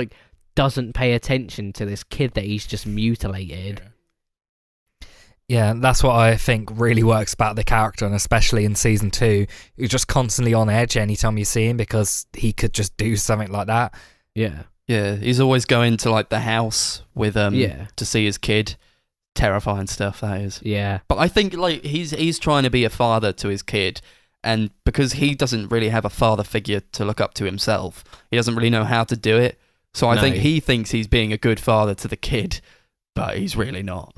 doesn't pay attention to this kid that he's just mutilated. Yeah, that's what I think really works about the character, and especially in season 2, you're just constantly on edge anytime you see him because he could just do something like that. Yeah. Yeah, he's always going to the house with to see his kid. Terrifying stuff, that is. Yeah. But I think he's trying to be a father to his kid, and because he doesn't really have a father figure to look up to himself, he doesn't really know how to do it. So I think he thinks he's being a good father to the kid, but he's really not.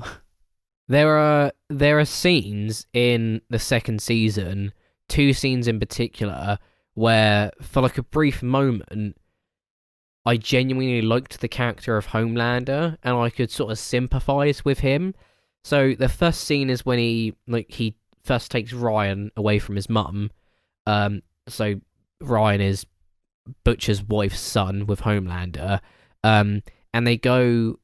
There are scenes in the second season, 2 scenes in particular, where for a brief moment, I genuinely liked the character of Homelander, and I could sort of sympathize with him. So the first scene is when he first takes Ryan away from his mum, So Ryan is Butcher's wife's son with Homelander, and they go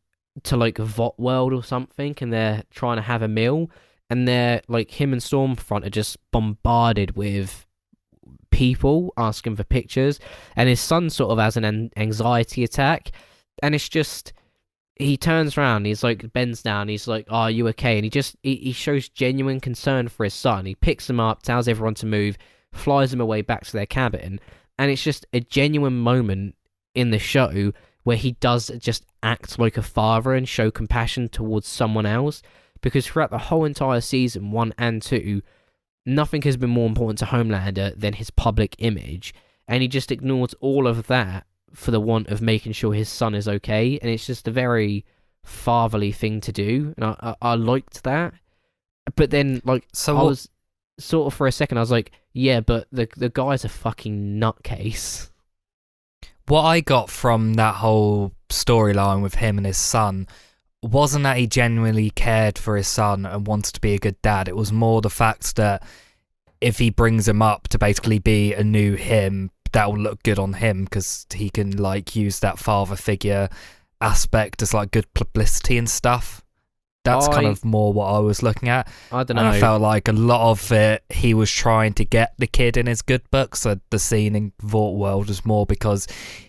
to like Vought World or something, and they're trying to have a meal, and they're like him and Stormfront are just bombarded with people asking for pictures, and his son sort of has an anxiety attack, and it's just he turns around, he's like bends down, he's like, "Oh, are you okay?" And he shows genuine concern for his son. He picks him up, tells everyone to move, flies him away back to their cabin, and it's just a genuine moment in the show where he does just act like a father and show compassion towards someone else, because throughout the whole entire season 1 and 2, nothing has been more important to Homelander than his public image, and he just ignores all of that for the want of making sure his son is okay, and it's just a very fatherly thing to do, and I liked that. But then, like, I was sort of, for a second, I was like, yeah, but the guy's a fucking nutcase. What I got from that whole storyline with him and his son wasn't that he genuinely cared for his son and wanted to be a good dad. It was more the fact that if he brings him up to basically be a new him, that will look good on him, because he can like use that father figure aspect as like good publicity and stuff. That's kind of more what I was looking at. I don't know. And I felt like a lot of it, he was trying to get the kid in his good books. So the scene in Vought World was more because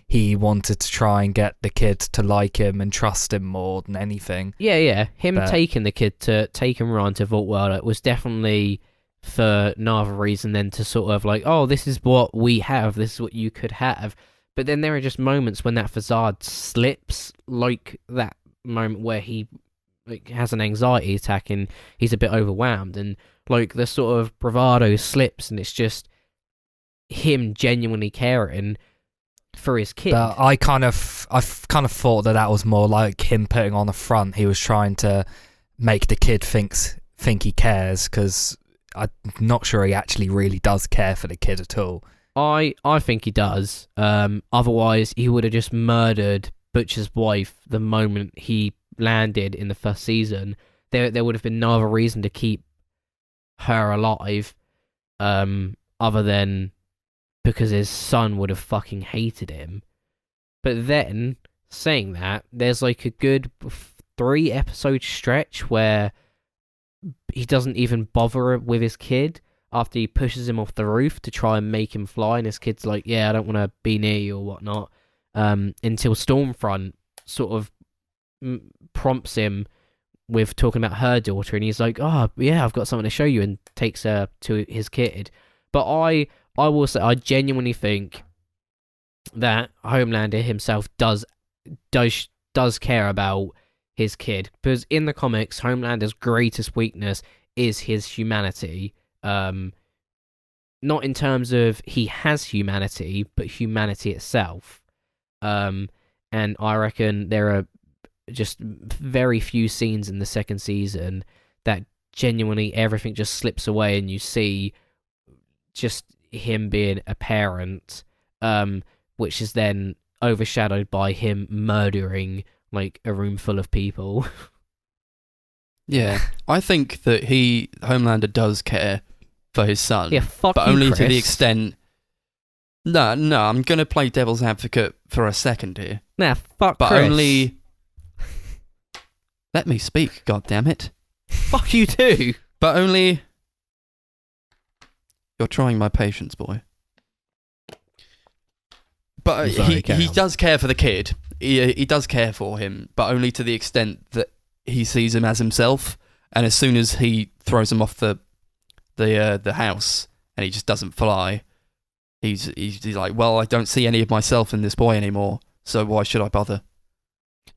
he wanted to try and get the kid to like him and trust him more than anything. Yeah. Taking the kid to take him around to Vought World, it was definitely for no other reason than to sort of like, oh, this is what we have, this is what you could have. But then there are just moments when that facade slips, like that moment where he like has an anxiety attack and he's a bit overwhelmed, and like the sort of bravado slips, and it's just him genuinely caring for his kid. But I kind of thought that was more like him putting on a front. He was trying to make the kid think he cares, because I'm not sure he actually really does care for the kid at all. I think he does. Otherwise, he would have just murdered Butcher's wife the moment he landed in the first season. There would have been no other reason to keep her alive, other than because his son would have fucking hated him. But then, saying that, there's like a good 3 episode stretch where he doesn't even bother with his kid after he pushes him off the roof to try and make him fly, and his kid's like, yeah, I don't want to be near you or whatnot, until Stormfront sort of prompts him with talking about her daughter, and he's like, oh yeah, I've got something to show you, and takes her to his kid. But I will say, I genuinely think that Homelander himself does care about his kid, because in the comics, Homelander's greatest weakness is his humanity. Not in terms of he has humanity, but humanity itself. And I reckon there are just very few scenes in the second season that genuinely everything just slips away, and you see just him being a parent, which is then overshadowed by him murdering like a room full of people. Yeah, I think that Homelander does care for his son. Yeah, fuck but you, only Chris. to the extent. No, I'm gonna play devil's advocate for a second here. Nah, fuck But Chris. only. Let me speak, goddammit. Fuck you too. But only. You're trying my patience, boy. But Sorry, he does care for the kid. He does care for him, but only to the extent that he sees him as himself. And as soon as he throws him off the house and he just doesn't fly, he's like, well, I don't see any of myself in this boy anymore, so why should I bother?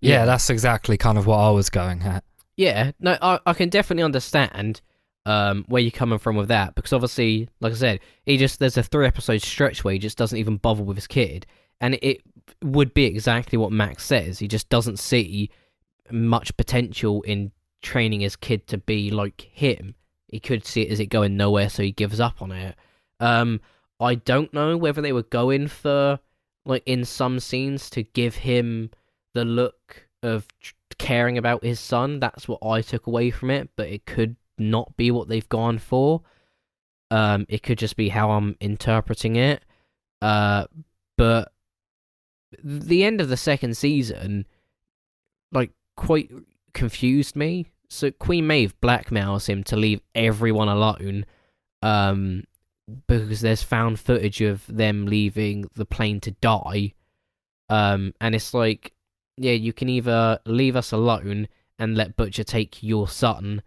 Yeah, that's exactly kind of what I was going at. Yeah, no, I can definitely understand where you're coming from with that, because obviously, like I said, there's a 3 episode stretch where he just doesn't even bother with his kid, and it would be exactly what Max says. He just doesn't see much potential in training his kid to be like him. He could see it as it going nowhere, so he gives up on it. I don't know whether they were going for, like, in some scenes to give him the look of caring about his son. That's what I took away from it, but it could not be what they've gone for. It could just be how I'm interpreting it. But the end of the second season, like, quite confused me. So Queen Maeve blackmails him to leave everyone alone, because there's found footage of them leaving the plane to die. And it's like, yeah, you can either leave us alone and let Butcher take your son,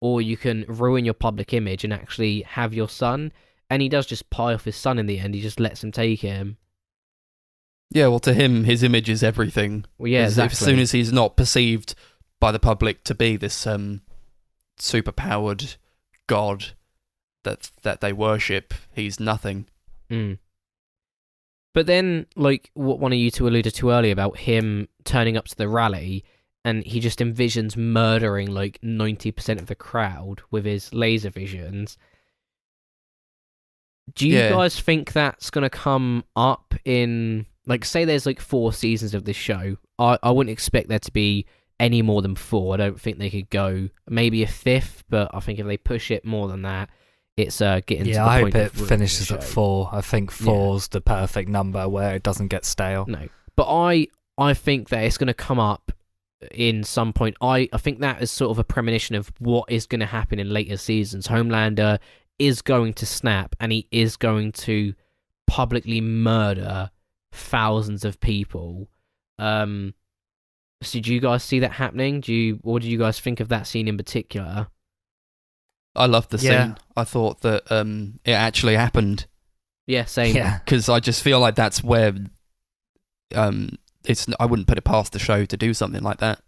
or you can ruin your public image and actually have your son. And he does just pie off his son in the end. He just lets him take him. Yeah, well, to him, his image is everything. Well, yeah, exactly. As soon as he's not perceived by the public to be this superpowered god that they worship, he's nothing. Mm. But then, like what one of you two alluded to earlier about him turning up to the rally, and he just envisions murdering like 90% of the crowd with his laser visions. Do you guys think that's going to come up in, like, say there's like 4 seasons of this show? I wouldn't expect there to be any more than 4. I don't think they could go maybe a 5th, but I think if they push it more than that, it's getting to the I point hope it of ruining finishes the at show. 4. I think 4's the perfect number where it doesn't get stale. No, but I think that it's going to come up in some point. I think that is sort of a premonition of what is going to happen in later seasons. Homelander is going to snap, and he is going to publicly murder thousands of people. So do you guys see that happening? What do you guys think of that scene in particular? I loved the Yeah. scene. I thought that it actually happened. Yeah, same. Yeah. Because I just feel like that's where I wouldn't put it past the show to do something like that.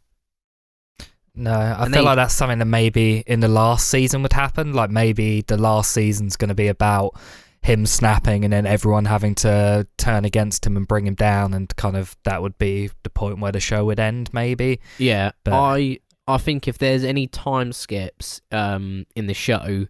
No, I feel like that's something that maybe in the last season would happen. Like maybe the last season's going to be about him snapping and then everyone having to turn against him and bring him down, and kind of that would be the point where the show would end, maybe. Yeah, But I think if there's any time skips in the show,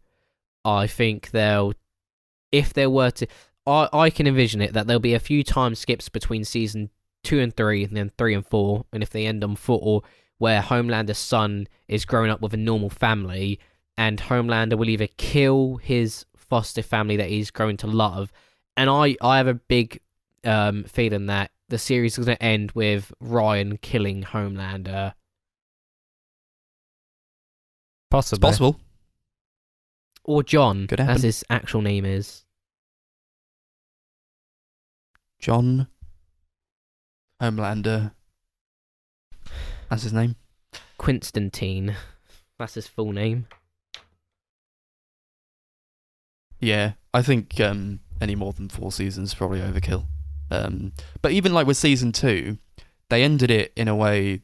I think if there were to, I can envision it that there'll be a few time skips between season 2 and 3, and then 3 and 4, and if they end on 4, where Homelander's son is growing up with a normal family, and Homelander will either kill his foster family that he's grown to love, and I have a big feeling that the series is going to end with Ryan killing Homelander. possibly. It's possible. Or John, Could happen. as his actual name is. John Homelander. That's his name. Quinstantine. That's his full name. Yeah, I think any more than 4 seasons is probably overkill. But even like with season 2, they ended it in a way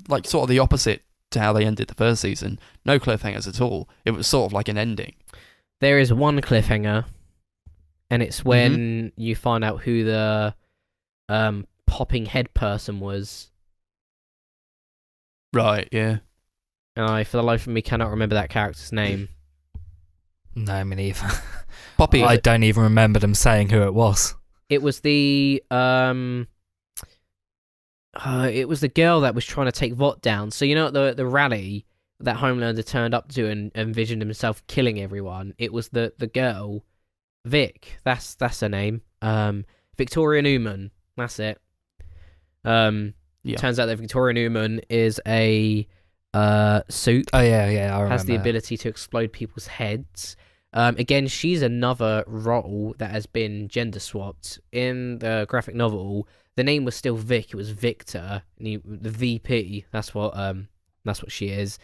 like sort of the opposite to how they ended the first season. No cliffhangers at all. It was sort of like an ending. There is one cliffhanger, and it's when you find out who the popping head person was. Right, yeah. And I, for the life of me, cannot remember that character's name. No, me neither. Poppy. I don't even remember them saying who it was. It was the girl that was trying to take Vought down. So you know at the rally that Homelander turned up to and envisioned himself killing everyone. It was the girl, Vic. That's her name. Victoria Newman. That's it. Yeah. Turns out that Victoria Newman is a suit. Oh yeah, I remember. Has the ability to explode people's heads. Again, she's another role that has been gender swapped. In the graphic novel, the name was still Vic. It was Victor, and the VP. That's what she is,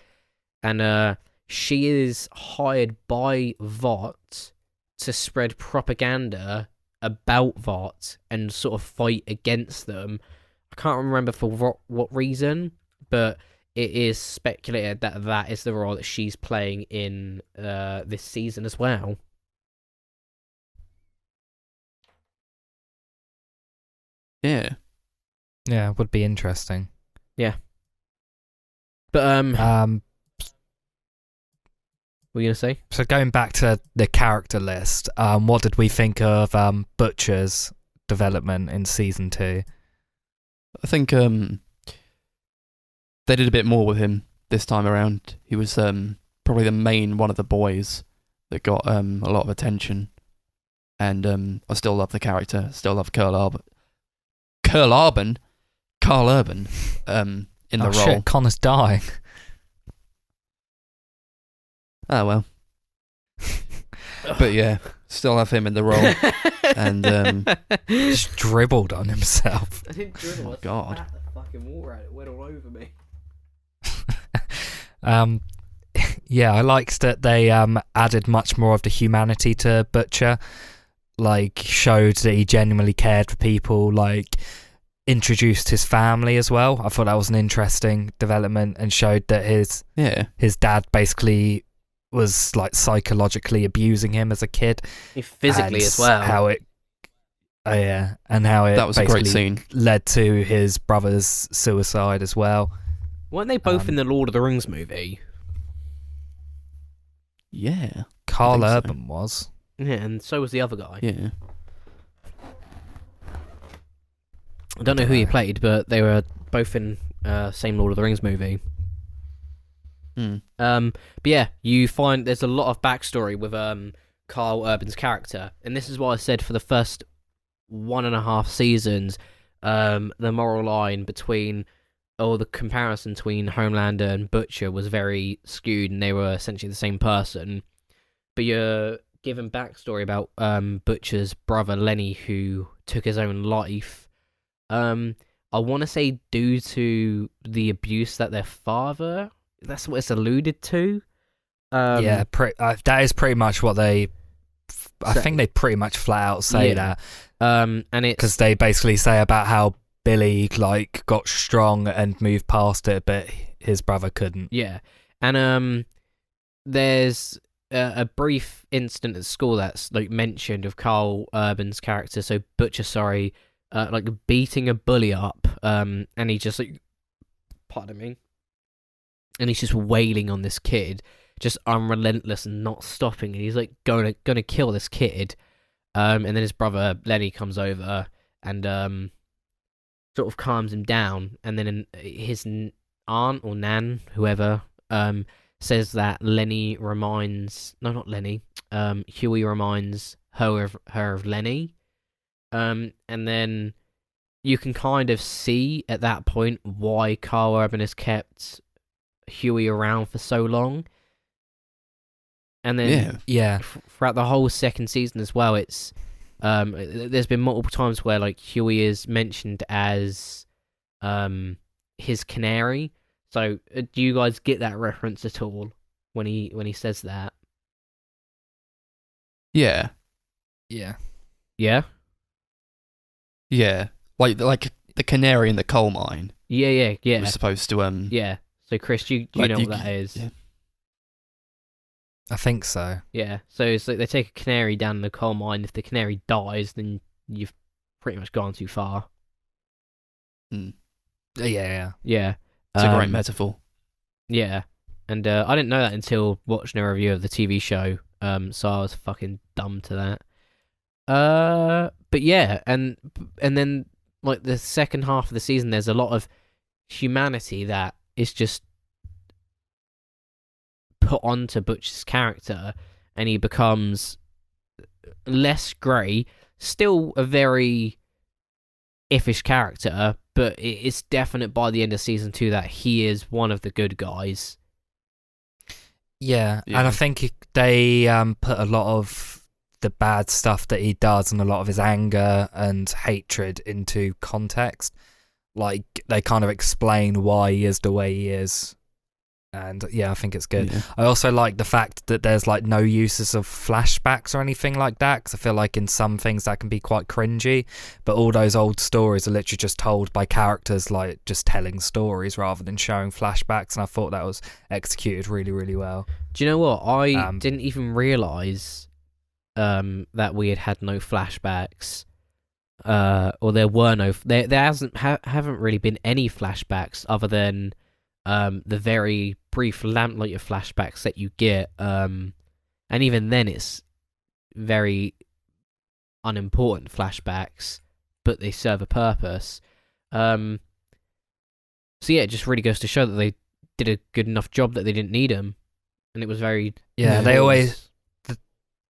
and she is hired by Vought to spread propaganda about Vought and sort of fight against them. I can't remember for what reason, but it is speculated that that is the role that she's playing in this season as well. Yeah. Yeah, would be interesting. But what were you gonna say? So going back to the character list, what did we think of Butcher's development in season 2? I think they did a bit more with him this time around. He was probably the main one of the boys that got a lot of attention, and I still love the character. Still love Carl Urban in the role. Shit, Connor's dying. Oh well. But yeah, still have him in the role. And Just dribbled on himself. I didn't dribble. Oh my God. I spat the fucking water out. It went all over me. Yeah, I liked that they added much more of the humanity to Butcher. Like, showed that he genuinely cared for people. Like, introduced his family as well. I thought that was an interesting development, and showed that his dad basically was like psychologically abusing him as a kid. Physically as well. How it, and how it that was a great scene. led to his brother's suicide as well. Weren't they both in the Lord of the Rings movie? Yeah. Carl think so. Urban was. Yeah, and so was the other guy. Yeah. I don't know who he played, but they were both in same Lord of the Rings movie. But yeah, you find there's a lot of backstory with Carl Urban's character, and this is why I said for the first 1.5 seasons, the moral line between, the comparison between Homelander and Butcher was very skewed, and they were essentially the same person. But you're given backstory about Butcher's brother Lenny, who took his own life. I want to say due to the abuse that their father. That's what it's alluded to. That is pretty much what they. I think they pretty much flat out say that. And it's because they basically say about how Billy like got strong and moved past it, but his brother couldn't. Yeah, and there's a brief incident at school that's like mentioned of Carl Urban's character. So Butcher, like beating a bully up, and he just like, pardon me. And he's just wailing on this kid, just unrelentless and not stopping. And he's like gonna kill this kid. And then his brother Lenny comes over and sort of calms him down. And then his aunt or nan, whoever, says that Huey reminds her of Lenny. And then you can kind of see at that point why Carl Urban has kept Huey around for so long. And then throughout the whole second season as well, it's there's been multiple times where like Huey is mentioned as his canary. So do you guys get that reference at all when he says that? Yeah. Yeah. Yeah? Yeah. Like the canary in the coal mine. Yeah. Was supposed to Yeah. So Chris, do you like, know what that is? Yeah. I think so. Yeah. So it's like they take a canary down the coal mine. If the canary dies, then you've pretty much gone too far. Yeah. Yeah. It's a great metaphor. Yeah. And I didn't know that until watching a review of the TV show. So I was fucking dumb to that. But yeah, and then like the second half of the season, there's a lot of humanity that is just put onto Butch's character, and he becomes less grey, still a very iffish character, but it's definite by the end of season 2 that he is one of the good guys. Yeah. And I think they put a lot of the bad stuff that he does and a lot of his anger and hatred into context. Like, they kind of explain why he is the way he is. And yeah, I think it's good. Yeah. I also like the fact that there's like no uses of flashbacks or anything like that, because I feel like in some things that can be quite cringy, but all those old stories are literally just told by characters, like just telling stories rather than showing flashbacks, and I thought that was executed really, really well. Do you know what? I didn't even realise that we had no flashbacks, or there were no. There haven't really been any flashbacks other than the very brief lamplight of flashbacks that you get, and even then it's very unimportant flashbacks, but they serve a purpose. So yeah, it just really goes to show that they did a good enough job that they didn't need them, and it was very they always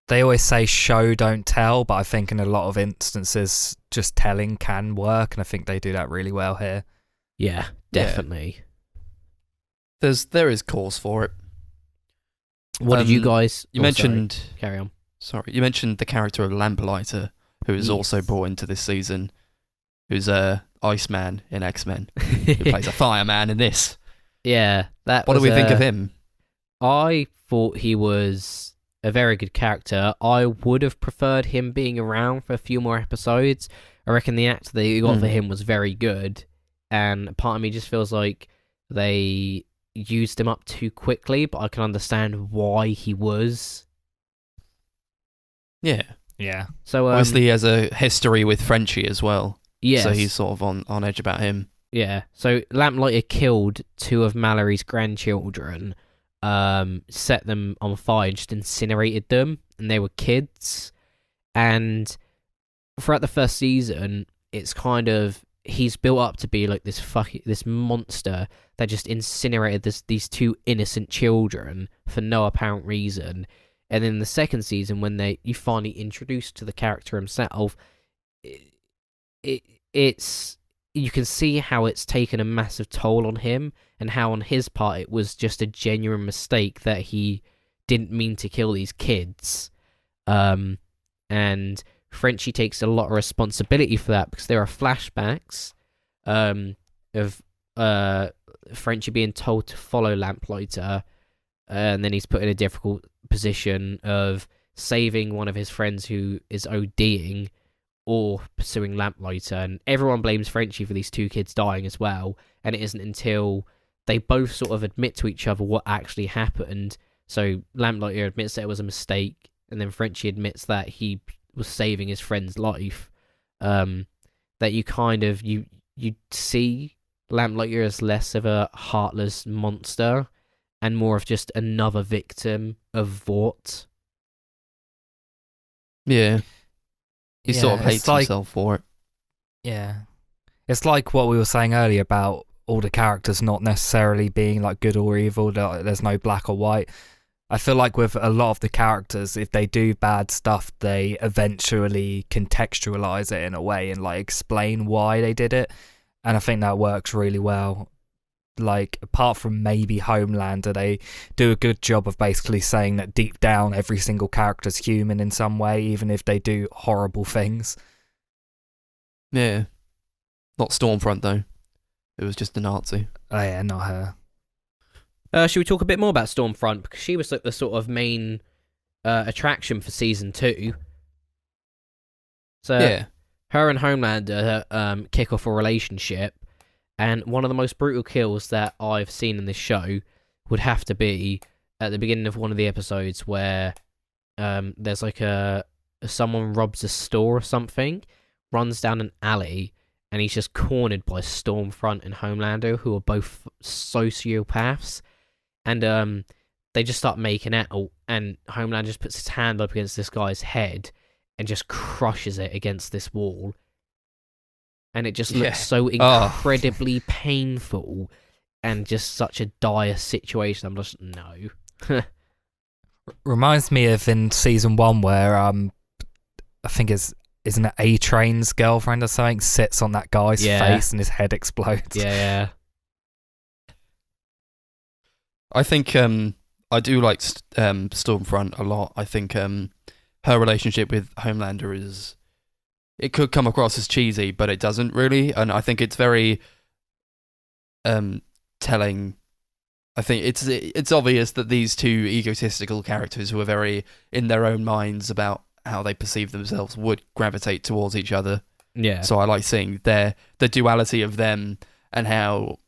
they always say show don't tell, but I think in a lot of instances just telling can work, and I think they do that really well here. Yeah, definitely. There is cause for it. What did you guys... You mentioned... Sorry. Carry on. Sorry, you mentioned the character of Lamplighter, who is also brought into this season, who's Iceman in X-Men, who plays a fireman in this. Yeah, What do we think of him? I thought he was a very good character. I would have preferred him being around for a few more episodes. I reckon the actor they got for him was very good, and part of me just feels like they used him up too quickly, but I can understand why he was. Yeah. So obviously he has a history with Frenchie as well. Yes. So he's sort of on edge about him. Yeah. So Lamplighter killed 2 of Mallory's grandchildren, set them on fire, just incinerated them, and they were kids. And throughout the first season, it's kind of he's built up to be like this monster that just incinerated these 2 innocent children for no apparent reason. And then the second season, when you finally introduced to the character himself, it's you can see how it's taken a massive toll on him, and how on his part it was just a genuine mistake that he didn't mean to kill these kids. And Frenchie takes a lot of responsibility for that, because there are flashbacks of Frenchie being told to follow Lamplighter, and then he's put in a difficult position of saving one of his friends who is ODing or pursuing Lamplighter, and everyone blames Frenchie for these 2 kids dying as well, and it isn't until they both sort of admit to each other what actually happened. So Lamplighter admits that it was a mistake, and then Frenchie admits that he was saving his friend's life, that you kind of you see Lamplighter as less of a heartless monster and more of just another victim of Vought. Yeah. He sort of hates himself for it. Yeah. It's like what we were saying earlier about all the characters not necessarily being like good or evil. There's no black or white. I feel like with a lot of the characters, if they do bad stuff, they eventually contextualize it in a way and like explain why they did it. And I think that works really well. Like, apart from maybe Homelander, they do a good job of basically saying that deep down every single character's human in some way, even if they do horrible things. Yeah. Not Stormfront, though. It was just a Nazi. Oh yeah, not her. Should we talk a bit more about Stormfront? Because she was like the sort of main attraction for season 2. So yeah. Her and Homelander kick off a relationship, and one of the most brutal kills that I've seen in this show would have to be at the beginning of one of the episodes where there's like someone robs a store or something, runs down an alley, and he's just cornered by Stormfront and Homelander, who are both sociopaths, and they just start making out, and Homelander just puts his hand up against this guy's head and just crushes it against this wall. And it just looks so incredibly painful and just such a dire situation. I'm just, no. Reminds me of in season 1 where I think isn't it A-Train's girlfriend or something sits on that guy's face and his head explodes. Yeah. I think I do like Stormfront a lot. I think her relationship with Homelander is... It could come across as cheesy, but it doesn't really. And I think it's very telling. I think it's obvious that these 2 egotistical characters who are very in their own minds about how they perceive themselves would gravitate towards each other. Yeah. So I like seeing the duality of them and how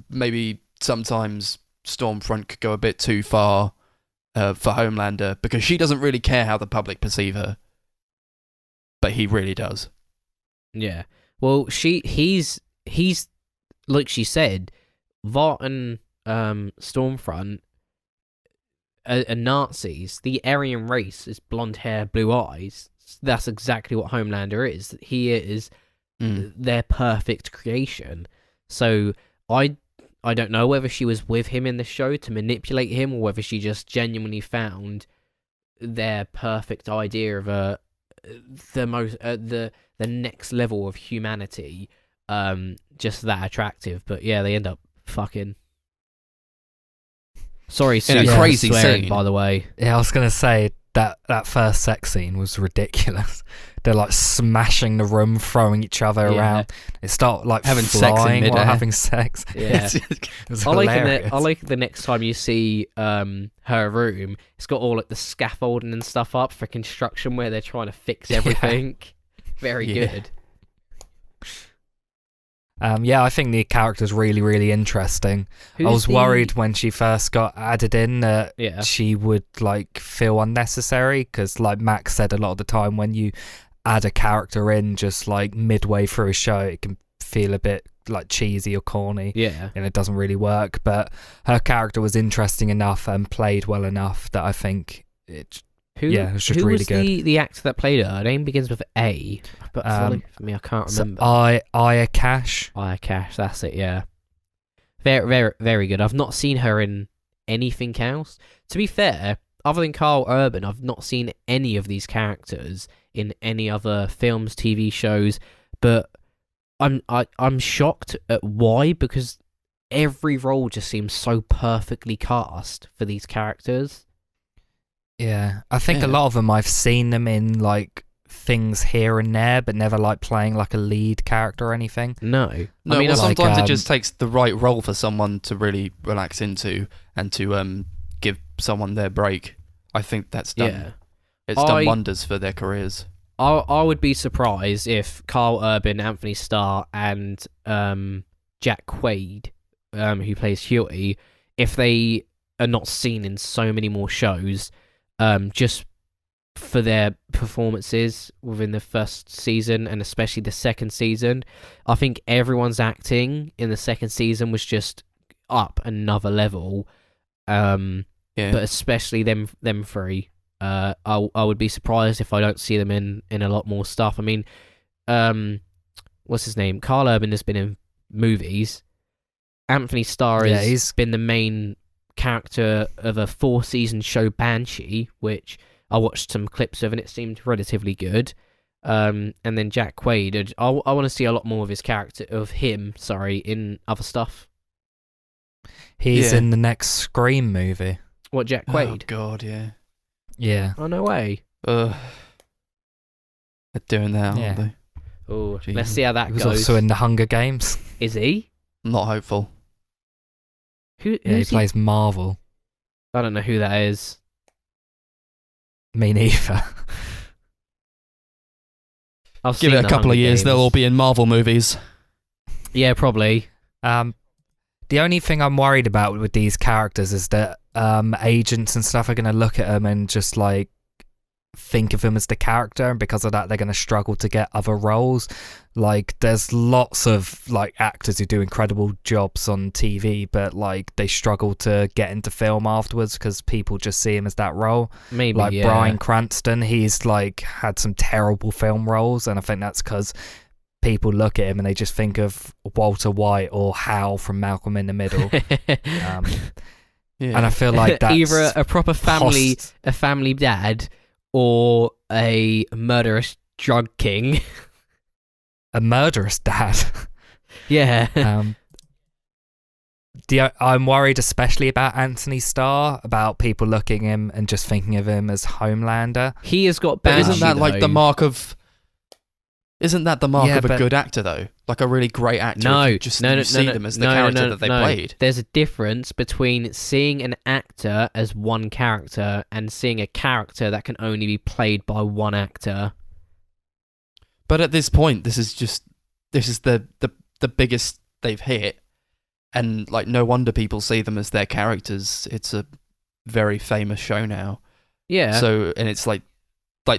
maybe sometimes Stormfront could go a bit too far for Homelander, because she doesn't really care how the public perceive her. But he really does. Yeah. Well, he's like she said, Vought and Stormfront are Nazis. The Aryan race is blonde hair, blue eyes. That's exactly what Homelander is. He is their perfect creation. So I don't know whether she was with him in the show to manipulate him, or whether she just genuinely found their perfect idea of the next level of humanity, just that attractive. But yeah, they end up fucking. Sorry, In a Susan, crazy swearing, scene. by the way. Yeah, I was gonna say that first sex scene was ridiculous. They're like smashing the room, throwing each other Yeah. around. They start like Having sex in flying while midair. having sex. Yeah. It was I hilarious. like the next time you see her room, it's got all like the scaffolding and stuff up for construction where they're trying to fix everything. Very Yeah. good. Yeah, I think the character's really, really interesting. I was worried when she first got added in that Yeah. she would like feel unnecessary because, like Max said, a lot of the time when you add a character in just like midway through a show, it can feel a bit like cheesy or corny. Yeah. And it doesn't really work. But her character was interesting enough and played well enough that I think it. Yeah, it was just who really was good. the actor that played her? Her name begins with A, but for me, I can't remember. Aya Cash. Aya Cash, that's it. Yeah, very, very, very good. I've not seen her in anything else. To be fair, other than Carl Urban, I've not seen any of these characters in any other films, TV shows. But I'm shocked at why, because every role just seems so perfectly cast for these characters. Yeah, I think Yeah. a lot of them I've seen them in like things here and there, but never like playing like a lead character or anything. No, No, I mean, well, like, sometimes it just takes the right role for someone to really relax into and to give someone their break. I think that's done. yeah. It's done wonders for their careers. I would be surprised if Carl Urban, Anthony Starr, and Jack Quaid, who plays Huey, if they are not seen in so many more shows, just for their performances within the first season and especially the second season. I think everyone's acting in the second season was just up another level. Yeah. But especially them three. I would be surprised if I don't see them in a lot more stuff. I mean, what's his name? Carl Urban has been in movies. Anthony Starr has been the main character of a 4-season show, Banshee, which I watched some clips of and it seemed relatively good. And then Jack Quaid, I want to see a lot more of him, in other stuff. He's Yeah. in the next Scream movie. What, Jack Oh Quaid? God, yeah. Yeah. Oh, no way. They're doing that, aren't Yeah. they? Oh, Jeez. let's see how that He was goes. also in the Hunger Games. Is he? I'm not hopeful. Who? Yeah, he Who's he? plays Marvel. I don't know who that is. Me neither. I've Give seen it a the couple Hunger of years, they'll Games. all be in Marvel movies. Yeah, probably. The only thing I'm worried about with these characters is that agents and stuff are going to look at them and just like think of him as the character, and because of that they're going to struggle to get other roles. Like there's lots of like actors who do incredible jobs on TV, but like they struggle to get into film afterwards because people just see him as that role. Maybe, Like yeah. Bryan Cranston, he's like had some terrible film roles, and I think that's because people look at him and they just think of Walter White or Hal from Malcolm in the Middle. Yeah. And I feel like that's either a proper family dad or a murderous drug king. a murderous dad. Yeah. I'm worried especially about Anthony Starr, about people looking at him and just thinking of him as Homelander. He has got But Banshee, isn't that like the though. mark of? Isn't that the mark Yeah, of a but- good actor though? Like a really great actor. No, if you just you see them as the character that they played. There's a difference between seeing an actor as one character and seeing a character that can only be played by one actor. But at this point, this is the biggest they've hit, and like no wonder people see them as their characters. It's a very famous show now. Yeah. So and it's like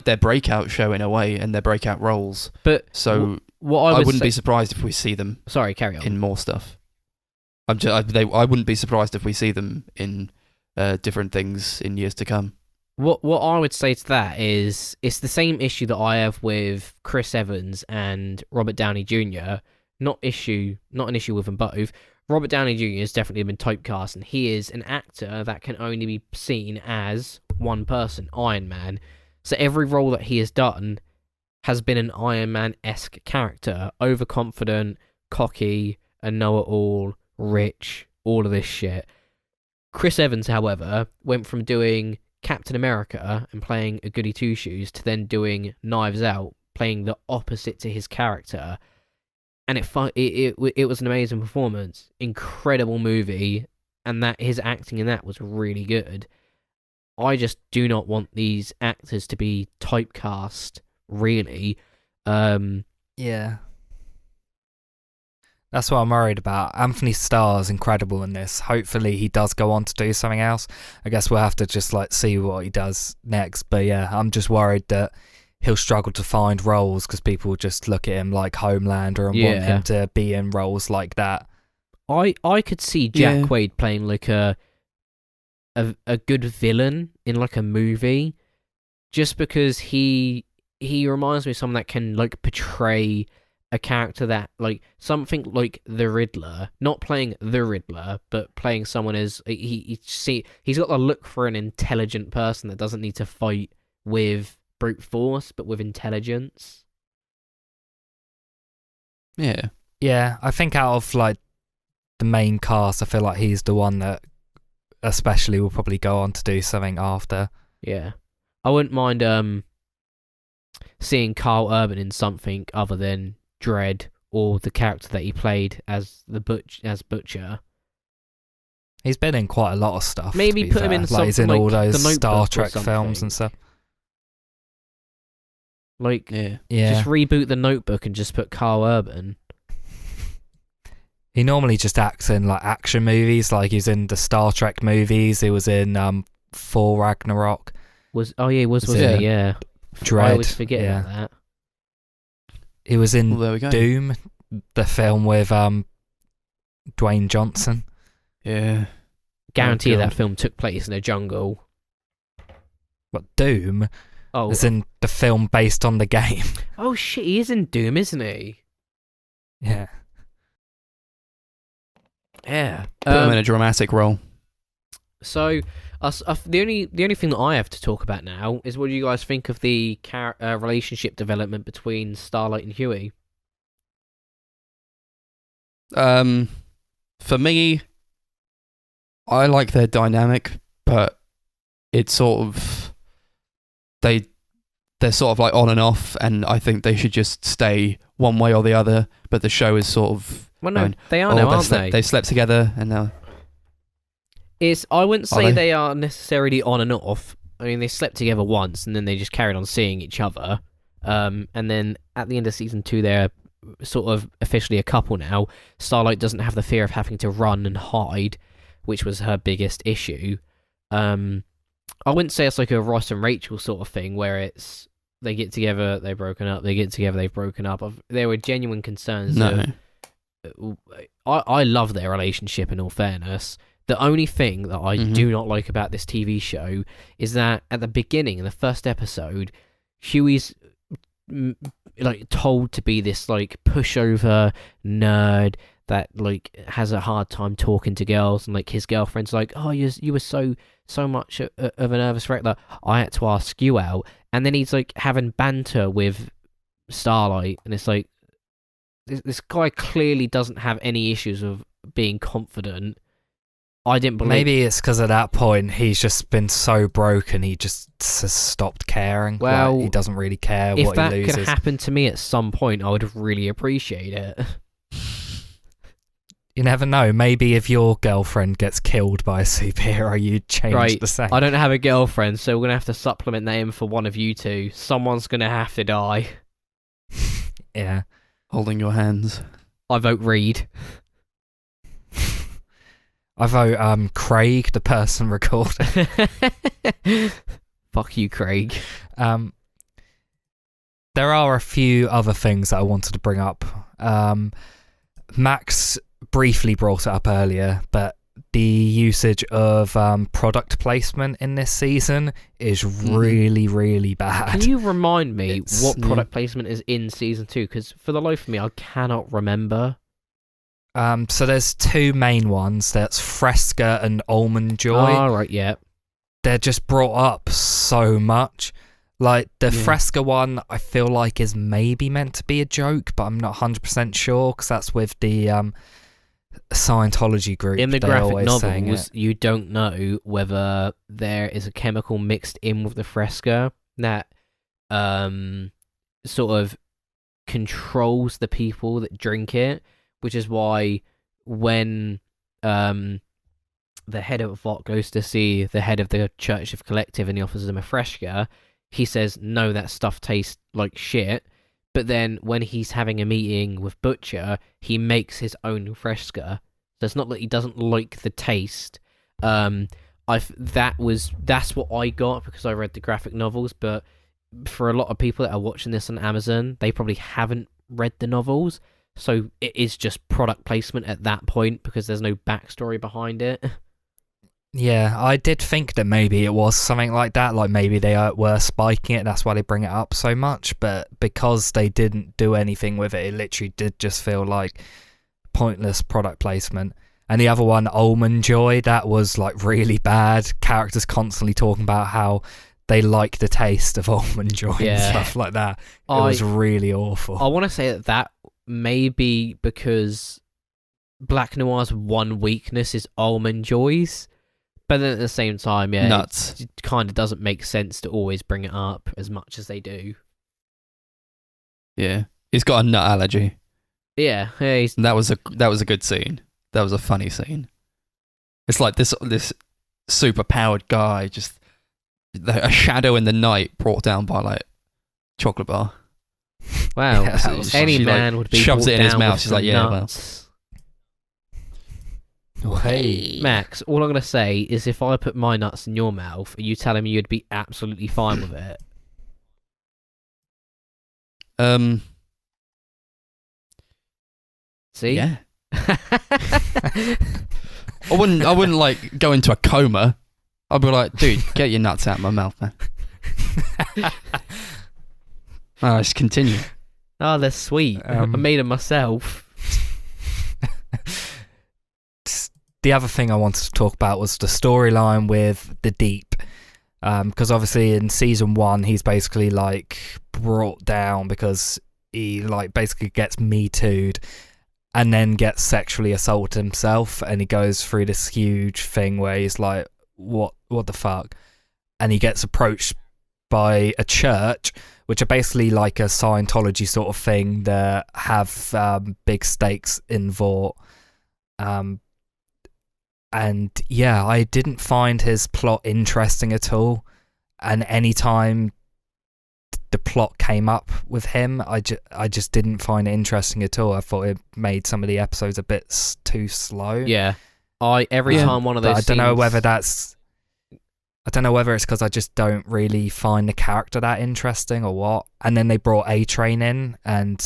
their breakout show in a way, and their breakout roles. But So what I would wouldn't say- be surprised if we see them Sorry, carry on. in more stuff. I wouldn't be surprised if we see them in different things in years to come. What I would say to that is it's the same issue that I have with Chris Evans and Robert Downey Jr. not an issue with them both. Robert Downey Jr. has definitely been typecast, and he is an actor that can only be seen as one person, Iron Man. So every role that he has done has been an Iron Man-esque character, overconfident, cocky, a know-it-all, rich, all of this shit. Chris Evans, however, went from doing Captain America and playing a goody two-shoes to then doing Knives Out, playing the opposite to his character. And it was an amazing performance, incredible movie, and that his acting in that was really good. I just do not want these actors to be typecast, really. Yeah. That's what I'm worried about. Anthony Starr is incredible in this. Hopefully he does go on to do something else. I guess we'll have to just see what he does next. But yeah, I'm just worried that he'll struggle to find roles because people will just look at him like Homelander and want him to be in roles like that. I could see Jack Quaid playing like a good villain in like a movie, just because he reminds me of someone that can like portray a character that like something like the Riddler, not playing the Riddler, but playing someone as he's got the look for an intelligent person that doesn't need to fight with brute force, but with intelligence. Yeah, I think out of like the main cast, I feel like he's the one that especially will probably go on to do something after. Yeah, I wouldn't mind seeing Carl Urban in something other than Dredd or the character that he played as Butcher. He's been in quite a lot of stuff. Maybe put him in something he's in like all those The Star Notebook Trek films and stuff. Like, yeah, just reboot The Notebook and just put Carl Urban. He normally just acts in like action movies, like he's in the Star Trek movies. He was in Thor Ragnarok. Was he? Yeah. Dredd. I always forget about that. He was in there we go. Doom, the film with Dwayne Johnson. Yeah. Guarantee that film took place in a jungle. But Doom? Oh, as in the film based on the game. Oh shit, he is in Doom, isn't he? Yeah. Yeah. Put him in a dramatic role. So, the only thing that I have to talk about now is what do you guys think of the relationship development between Starlight and Huey? For me, I like their dynamic, but it's sort of they're sort of like on and off, and I think they should just stay one way or the other. But the show is sort of they are now, aren't they? They slept together, and now. I wouldn't say they are necessarily on and off. I mean, they slept together once, and then they just carried on seeing each other. And then at the end of season 2, they're sort of officially a couple now. Starlight doesn't have the fear of having to run and hide, which was her biggest issue. I wouldn't say it's like a Ross and Rachel sort of thing, where it's they get together, they've broken up, they get together, they've broken up. There were genuine concerns. No. I love their relationship, in all fairness. The only thing that I do not like about this TV show is that at the beginning, in the first episode, Huey's like told to be this like pushover nerd that like has a hard time talking to girls, and like his girlfriend's like, oh, you were so much of a nervous wreck that I had to ask you out. And then he's like having banter with Starlight, and it's like this guy clearly doesn't have any issues of being confident. I didn't believe. Maybe it's because at that point he's just been so broken he just stopped caring. Well, like, he doesn't really care if what that he loses. could happen to me at some point, I would really appreciate it. You never know. Maybe if your girlfriend gets killed by a superhero, you'd change the same. I don't have a girlfriend, so we're gonna have to supplement that in for one of you two. Someone's gonna have to die. Yeah. Holding your hands. I vote Reed. I vote Craig, the person recording. Fuck you, Craig. There are a few other things that I wanted to bring up. Max briefly brought it up earlier, but the usage of product placement in this season is really, really bad. Can you remind me what product placement is in season 2? Because for the life of me, I cannot remember. So there's two main ones. That's Fresca and Almond Joy. Oh, right, yeah. They're just brought up so much. Like, the Fresca one, I feel like is maybe meant to be a joke, but I'm not 100% sure, because that's with the Scientology group. In the graphic novels, you don't know whether there is a chemical mixed in with the Fresca that sort of controls the people that drink it, which is why when the head of Vought goes to see the head of the Church of Collective and he offers him a Fresca, he says, no, that stuff tastes like shit. But then when he's having a meeting with Butcher, he makes his own Fresca. So it's not that he doesn't like the taste. That's what I got because I read the graphic novels. But for a lot of people that are watching this on Amazon, they probably haven't read the novels. So it is just product placement at that point because there's no backstory behind it. Yeah, I did think that maybe it was something like that, like maybe they were spiking it, that's why they bring it up so much, but because they didn't do anything with it, it literally did just feel like pointless product placement. And the other one, Almond Joy, that was like really bad. Characters constantly talking about how they like the taste of Almond Joy and stuff like that. It was really awful. I want to say that may be because Black Noir's one weakness is Almond Joys. But then at the same time, nuts. It kind of doesn't make sense to always bring it up as much as they do. Yeah, he's got a nut allergy. Yeah, that was a good scene. That was a funny scene. It's like this super powered guy, just a shadow in the night brought down by like chocolate bar. Wow, any man would be shoves it in his mouth. She's like, yeah, nuts. Oh, hey, Max, all I'm going to say is if I put my nuts in your mouth, are you telling me you'd be absolutely fine with it? See? Yeah. I wouldn't like go into a coma. I'd be like, dude, get your nuts out of my mouth, man. I'll just continue. Oh, they're sweet. I made them myself. The other thing I wanted to talk about was the storyline with the Deep, because obviously in season 1 he's basically like brought down because he like basically gets Me Too'd and then gets sexually assaulted himself, and he goes through this huge thing where he's like, what the fuck, and he gets approached by a church which are basically like a Scientology sort of thing that have big stakes in Vought. And yeah, I didn't find his plot interesting at all. And anytime the plot came up with him, I just didn't find it interesting at all. I thought it made some of the episodes a bit too slow. Yeah. Every time one of those I don't know whether it's because I just don't really find the character that interesting or what. And then they brought A-Train in, and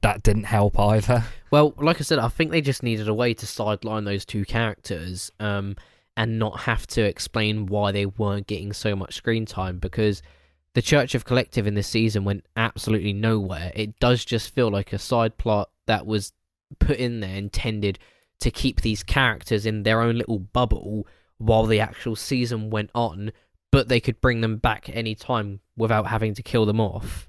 that didn't help either. Well, like I said, I think they just needed a way to sideline those two characters and not have to explain why they weren't getting so much screen time, because the Church of Collective in this season went absolutely nowhere. It does just feel like a side plot that was put in there intended to keep these characters in their own little bubble while the actual season went on, but they could bring them back any time without having to kill them off.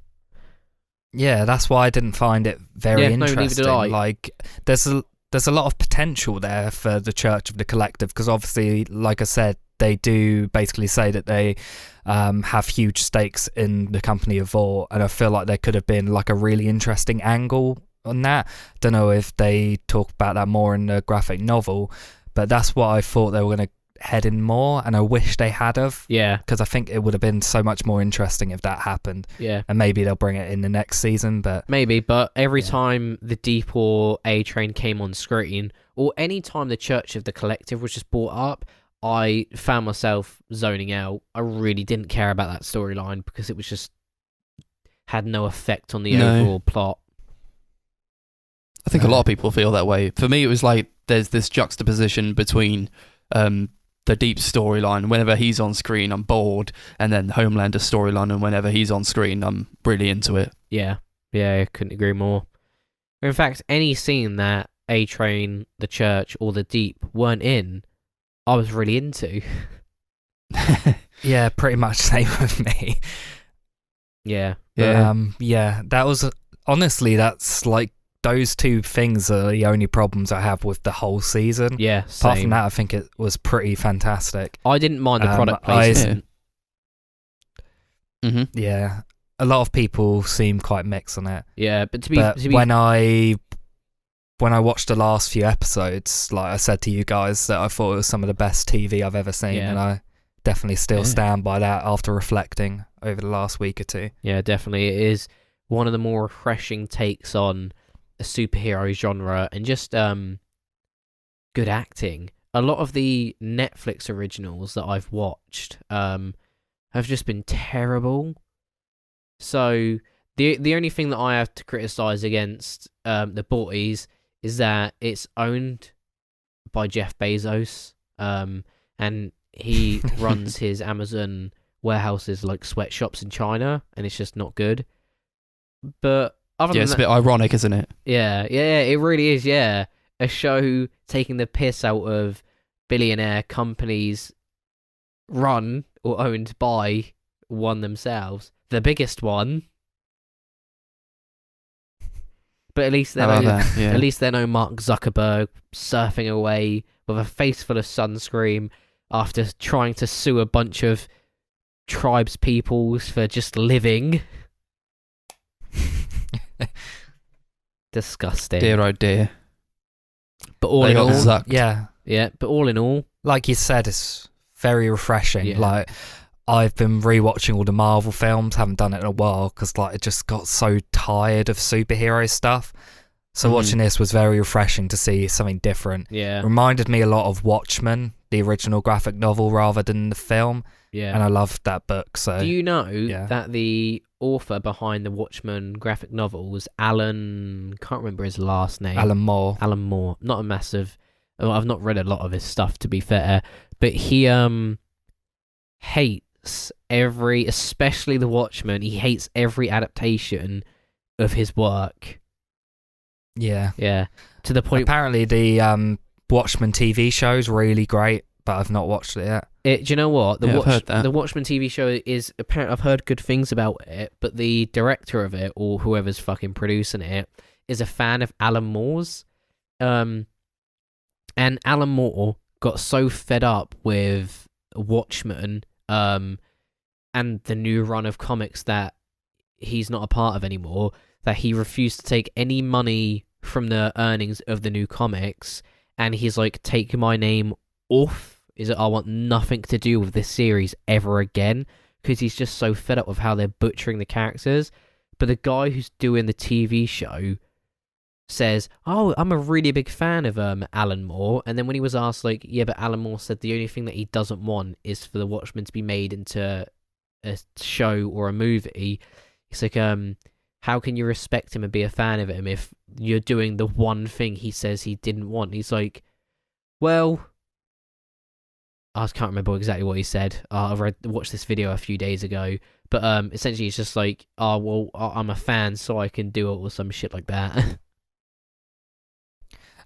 Yeah, that's why I didn't find it very interesting. No, neither did I. Like, there's a lot of potential there for the Church of the Collective, because obviously, like I said, they do basically say that they have huge stakes in the company of Vought, and I feel like there could have been like a really interesting angle on that. Don't know if they talk about that more in the graphic novel, but that's what I thought they were going to head in more, and I wish they had of. Yeah, because I think it would have been so much more interesting if that happened. Yeah, and maybe they'll bring it in the next season, but every time the Deep or A-Train came on screen, or any time the Church of the Collective was just brought up, I found myself zoning out. I really didn't care about that storyline because it was just had no effect on the overall plot. I think a lot of people feel that way. For me, it was like there's this juxtaposition between the deep storyline. Whenever he's on screen, I'm bored, and then the Homelander storyline, and whenever he's on screen, I'm really into it. Yeah, I couldn't agree more. In fact, any scene that A-Train, the Church, or the Deep weren't in, I was really into. Yeah, pretty much same with me. Yeah. Yeah, that was honestly, that's like those two things are the only problems I have with the whole season. Yeah, Apart from same. that, I think it was pretty fantastic. I didn't mind the product placement. Yeah, a lot of people seem quite mixed on it. Yeah, but when I watched the last few episodes, like I said to you guys, that I thought it was some of the best TV I've ever seen, and I definitely still stand by that after reflecting over the last week or two. Yeah, definitely. It is one of the more refreshing takes on a superhero genre, and just good acting. A lot of the Netflix originals that I've watched have just been terrible. So the only thing that I have to criticize against the Boys is that it's owned by Jeff Bezos, and he runs his Amazon warehouses like sweatshops in China, and it's just not good. But other than it's that, a bit ironic, isn't it? Yeah, it really is. Yeah, a show taking the piss out of billionaire companies run or owned by one themselves, the biggest one. But at least at least they know Mark Zuckerberg surfing away with a face full of sunscreen after trying to sue a bunch of tribes peoples for just living. Disgusting. Dear oh dear. But all in all, but all in all, like you said, it's very refreshing. Yeah. Like, I've been rewatching all the Marvel films, haven't done it in a while because like I just got so tired of superhero stuff. So watching this was very refreshing to see something different. Yeah, reminded me a lot of Watchmen, the original graphic novel, rather than the film. Yeah, and I loved that book. So do you know that the author behind the Watchmen graphic novel was Alan? Can't remember his last name. Alan Moore. Alan Moore. Not a massive. Well, I've not read a lot of his stuff, to be fair, but he hates especially the Watchmen. He hates every adaptation of his work. Yeah. To the point. Apparently, the Watchmen TV show is really great, but I've not watched it yet. Do you know what? I've heard that. The Watchmen TV show is apparently, I've heard good things about it, but the director of it, or whoever's fucking producing it, is a fan of Alan Moore's. And Alan Moore got so fed up with Watchmen and the new run of comics that he's not a part of anymore, that he refused to take any money from the earnings of the new comics, and he's like, take my name off. I want nothing to do with this series ever again, because he's just so fed up with how they're butchering the characters. But the guy who's doing the TV show says, oh, I'm a really big fan of Alan Moore. And then when he was asked, like, yeah, but Alan Moore said the only thing that he doesn't want is for the Watchmen to be made into a show or a movie. He's like, how can you respect him and be a fan of him if you're doing the one thing he says he didn't want? He's like, well, I can't remember exactly what he said. I watched this video a few days ago, but essentially it's just like, oh, well, I'm a fan, so I can do it, or some shit like that.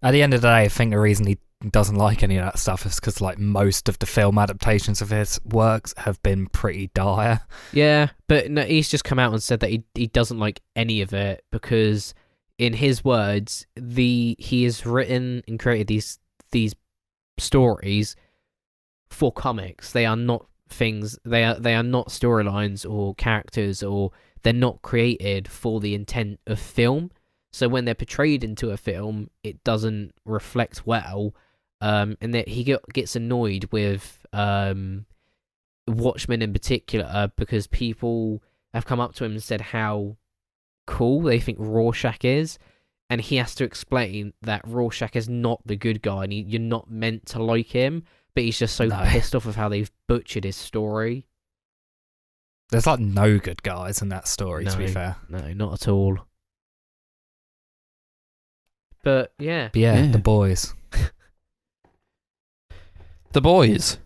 At the end of the day, I think the reason he doesn't like any of that stuff is because like most of the film adaptations of his works have been pretty dire. Yeah, but no, he's just come out and said that he doesn't like any of it because, in his words, he has written and created these stories for comics. They are not things. They are not storylines or characters, or they're not created for the intent of film. So when they're portrayed into a film, it doesn't reflect well, and that he gets annoyed with Watchmen in particular because people have come up to him and said how cool they think Rorschach is, and he has to explain that Rorschach is not the good guy, and you're not meant to like him, but he's just so pissed off of how they've butchered his story. There's like no good guys in that story, to be fair. No, not at all. But yeah, the boys. The Boys.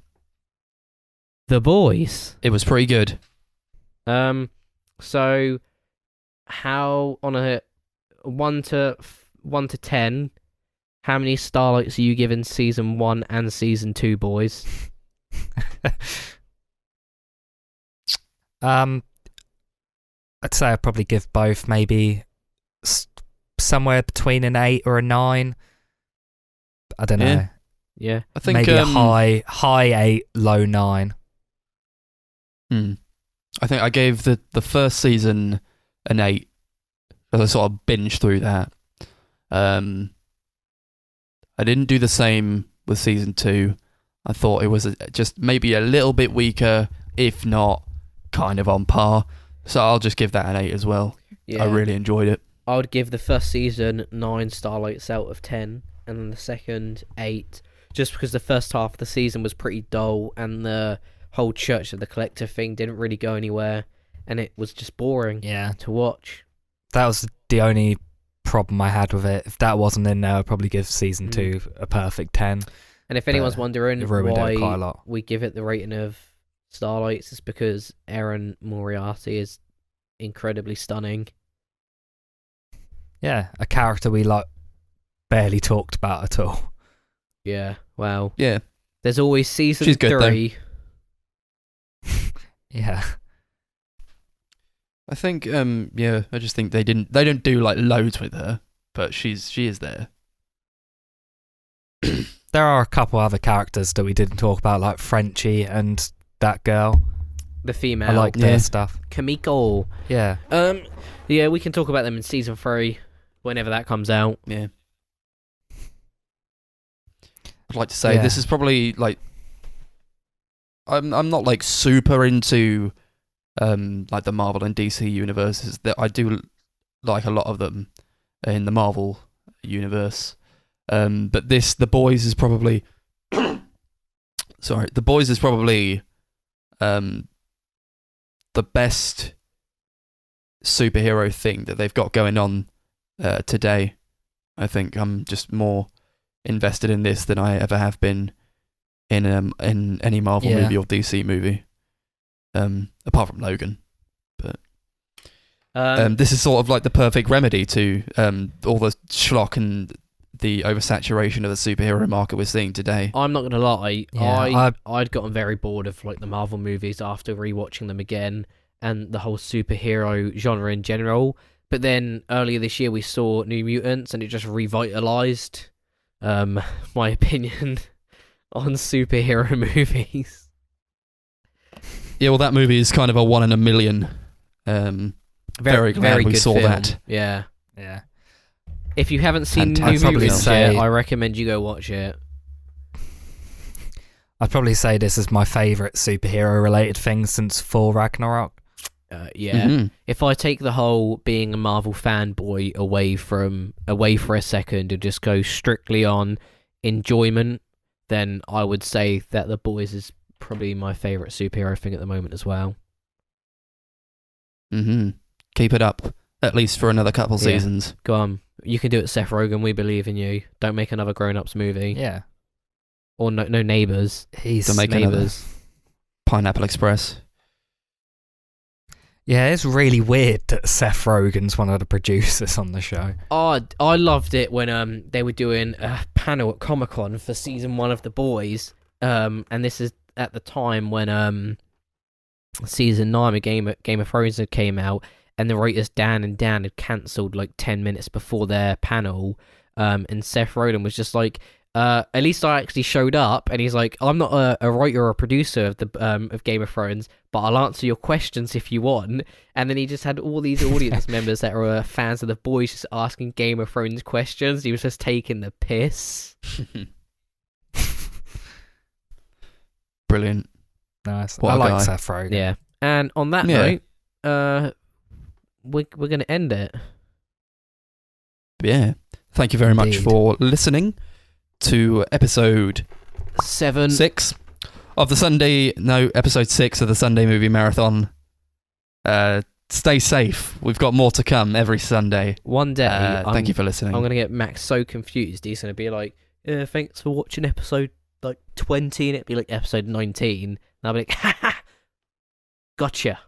The Boys. It was pretty good. So how on a 1 to 10, how many starlights are you giving season 1 and season 2, boys? I'd say I'd probably give both maybe somewhere between an 8 or a 9. I don't know. Yeah. I think maybe a high 8, low 9. I think I gave the first season an 8 as I sort of binged through that. I didn't do the same with season 2. I thought it was just maybe a little bit weaker, if not kind of on par. So I'll just give that an 8 as well. Yeah. I really enjoyed it. I would give the first season 9 starlights out of 10, and then the second 8, just because the first half of the season was pretty dull, and the whole Church of the Collective thing didn't really go anywhere, and it was just boring to watch. That was the only problem I had with it. If that wasn't in there, I'd probably give season 2 a perfect 10. And if anyone's wondering quite a why lot. we give it the rating of starlights, it's because Erin Moriarty is incredibly stunning. Yeah, a character we barely talked about at all. Yeah, well. Yeah. There's always season She's good, 3. Yeah. I think I just think they don't do like loads with her, but she is there. There are a couple other characters that we didn't talk about, like Frenchie and that girl. The female. I like their stuff. Kamiko. Yeah. Yeah, we can talk about them in season 3 whenever that comes out. Yeah. I'd like to say this is probably like I'm not like super into like the Marvel and DC universes. That I do like a lot of them in the Marvel universe. But The Boys is probably The Boys is probably the best superhero thing that they've got going on today. I think I'm just more invested in this than I ever have been in any Marvel movie or DC movie, apart from Logan. But this is sort of like the perfect remedy to all the schlock and the oversaturation of the superhero market we're seeing today. I'm not gonna lie, Yeah, I'd gotten very bored of like the Marvel movies after rewatching them again, and the whole superhero genre in general. But then earlier this year we saw New Mutants, and it just revitalized my opinion on superhero movies. Yeah, well, that movie is kind of a 1 in a million. Very glad we good saw film. that. Yeah. Yeah. If you haven't seen New Fantastic Mutants film. yet, I recommend you go watch it. I'd probably say this is my favourite superhero-related thing since Thor Ragnarok. Yeah. Mm-hmm. If I take the whole being a Marvel fanboy away for a second and just go strictly on enjoyment, then I would say that The Boys is probably my favourite superhero thing at the moment as well. Mm-hmm. Keep it up, at least for another couple seasons. Go on. You can do it, Seth Rogen. We believe in you. Don't make another grown-ups movie. Yeah. Or no Neighbours. He's Don't make another Neighbours. Pineapple Express. Yeah, it's really weird that Seth Rogen's one of the producers on the show. Oh, I loved it when they were doing a panel at Comic-Con for season 1 of The Boys. And this is at the time when season 9 of Game of Thrones had came out, and the writers Dan and Dan had cancelled like 10 minutes before their panel. And Seth Rogen was just like, at least I actually showed up, and he's like, I'm not a writer or a producer of the of Game of Thrones, but I'll answer your questions if you want. And then he just had all these audience members that were fans of The Boys just asking Game of Thrones questions. He was just taking the piss. Brilliant. Nice. What I a like guy. Seth Rogen. Yeah. And on that note, we're going to end it. Yeah. Thank you very much Indeed. for listening to episode 6 of the Sunday. No, episode 6 of the Sunday Movie Marathon. Stay safe. We've got more to come every Sunday. One day, Thank you for listening. I'm going to get Max so confused. He's going to be like, thanks for watching episode like 20 and it'd be like episode 19. And I'll be like, ha ha, gotcha.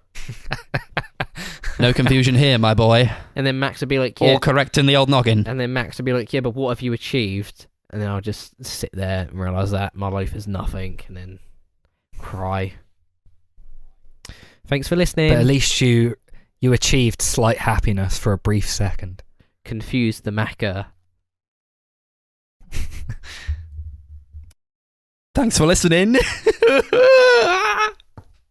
No confusion here, my boy. And then Max would be like, yeah. All correct in the old noggin. And then Max would be like, yeah, but what have you achieved? And then I'll just sit there and realise that my life is nothing, and then cry. Thanks for listening. But at least you achieved slight happiness for a brief second. Confused the Macker. Thanks for listening.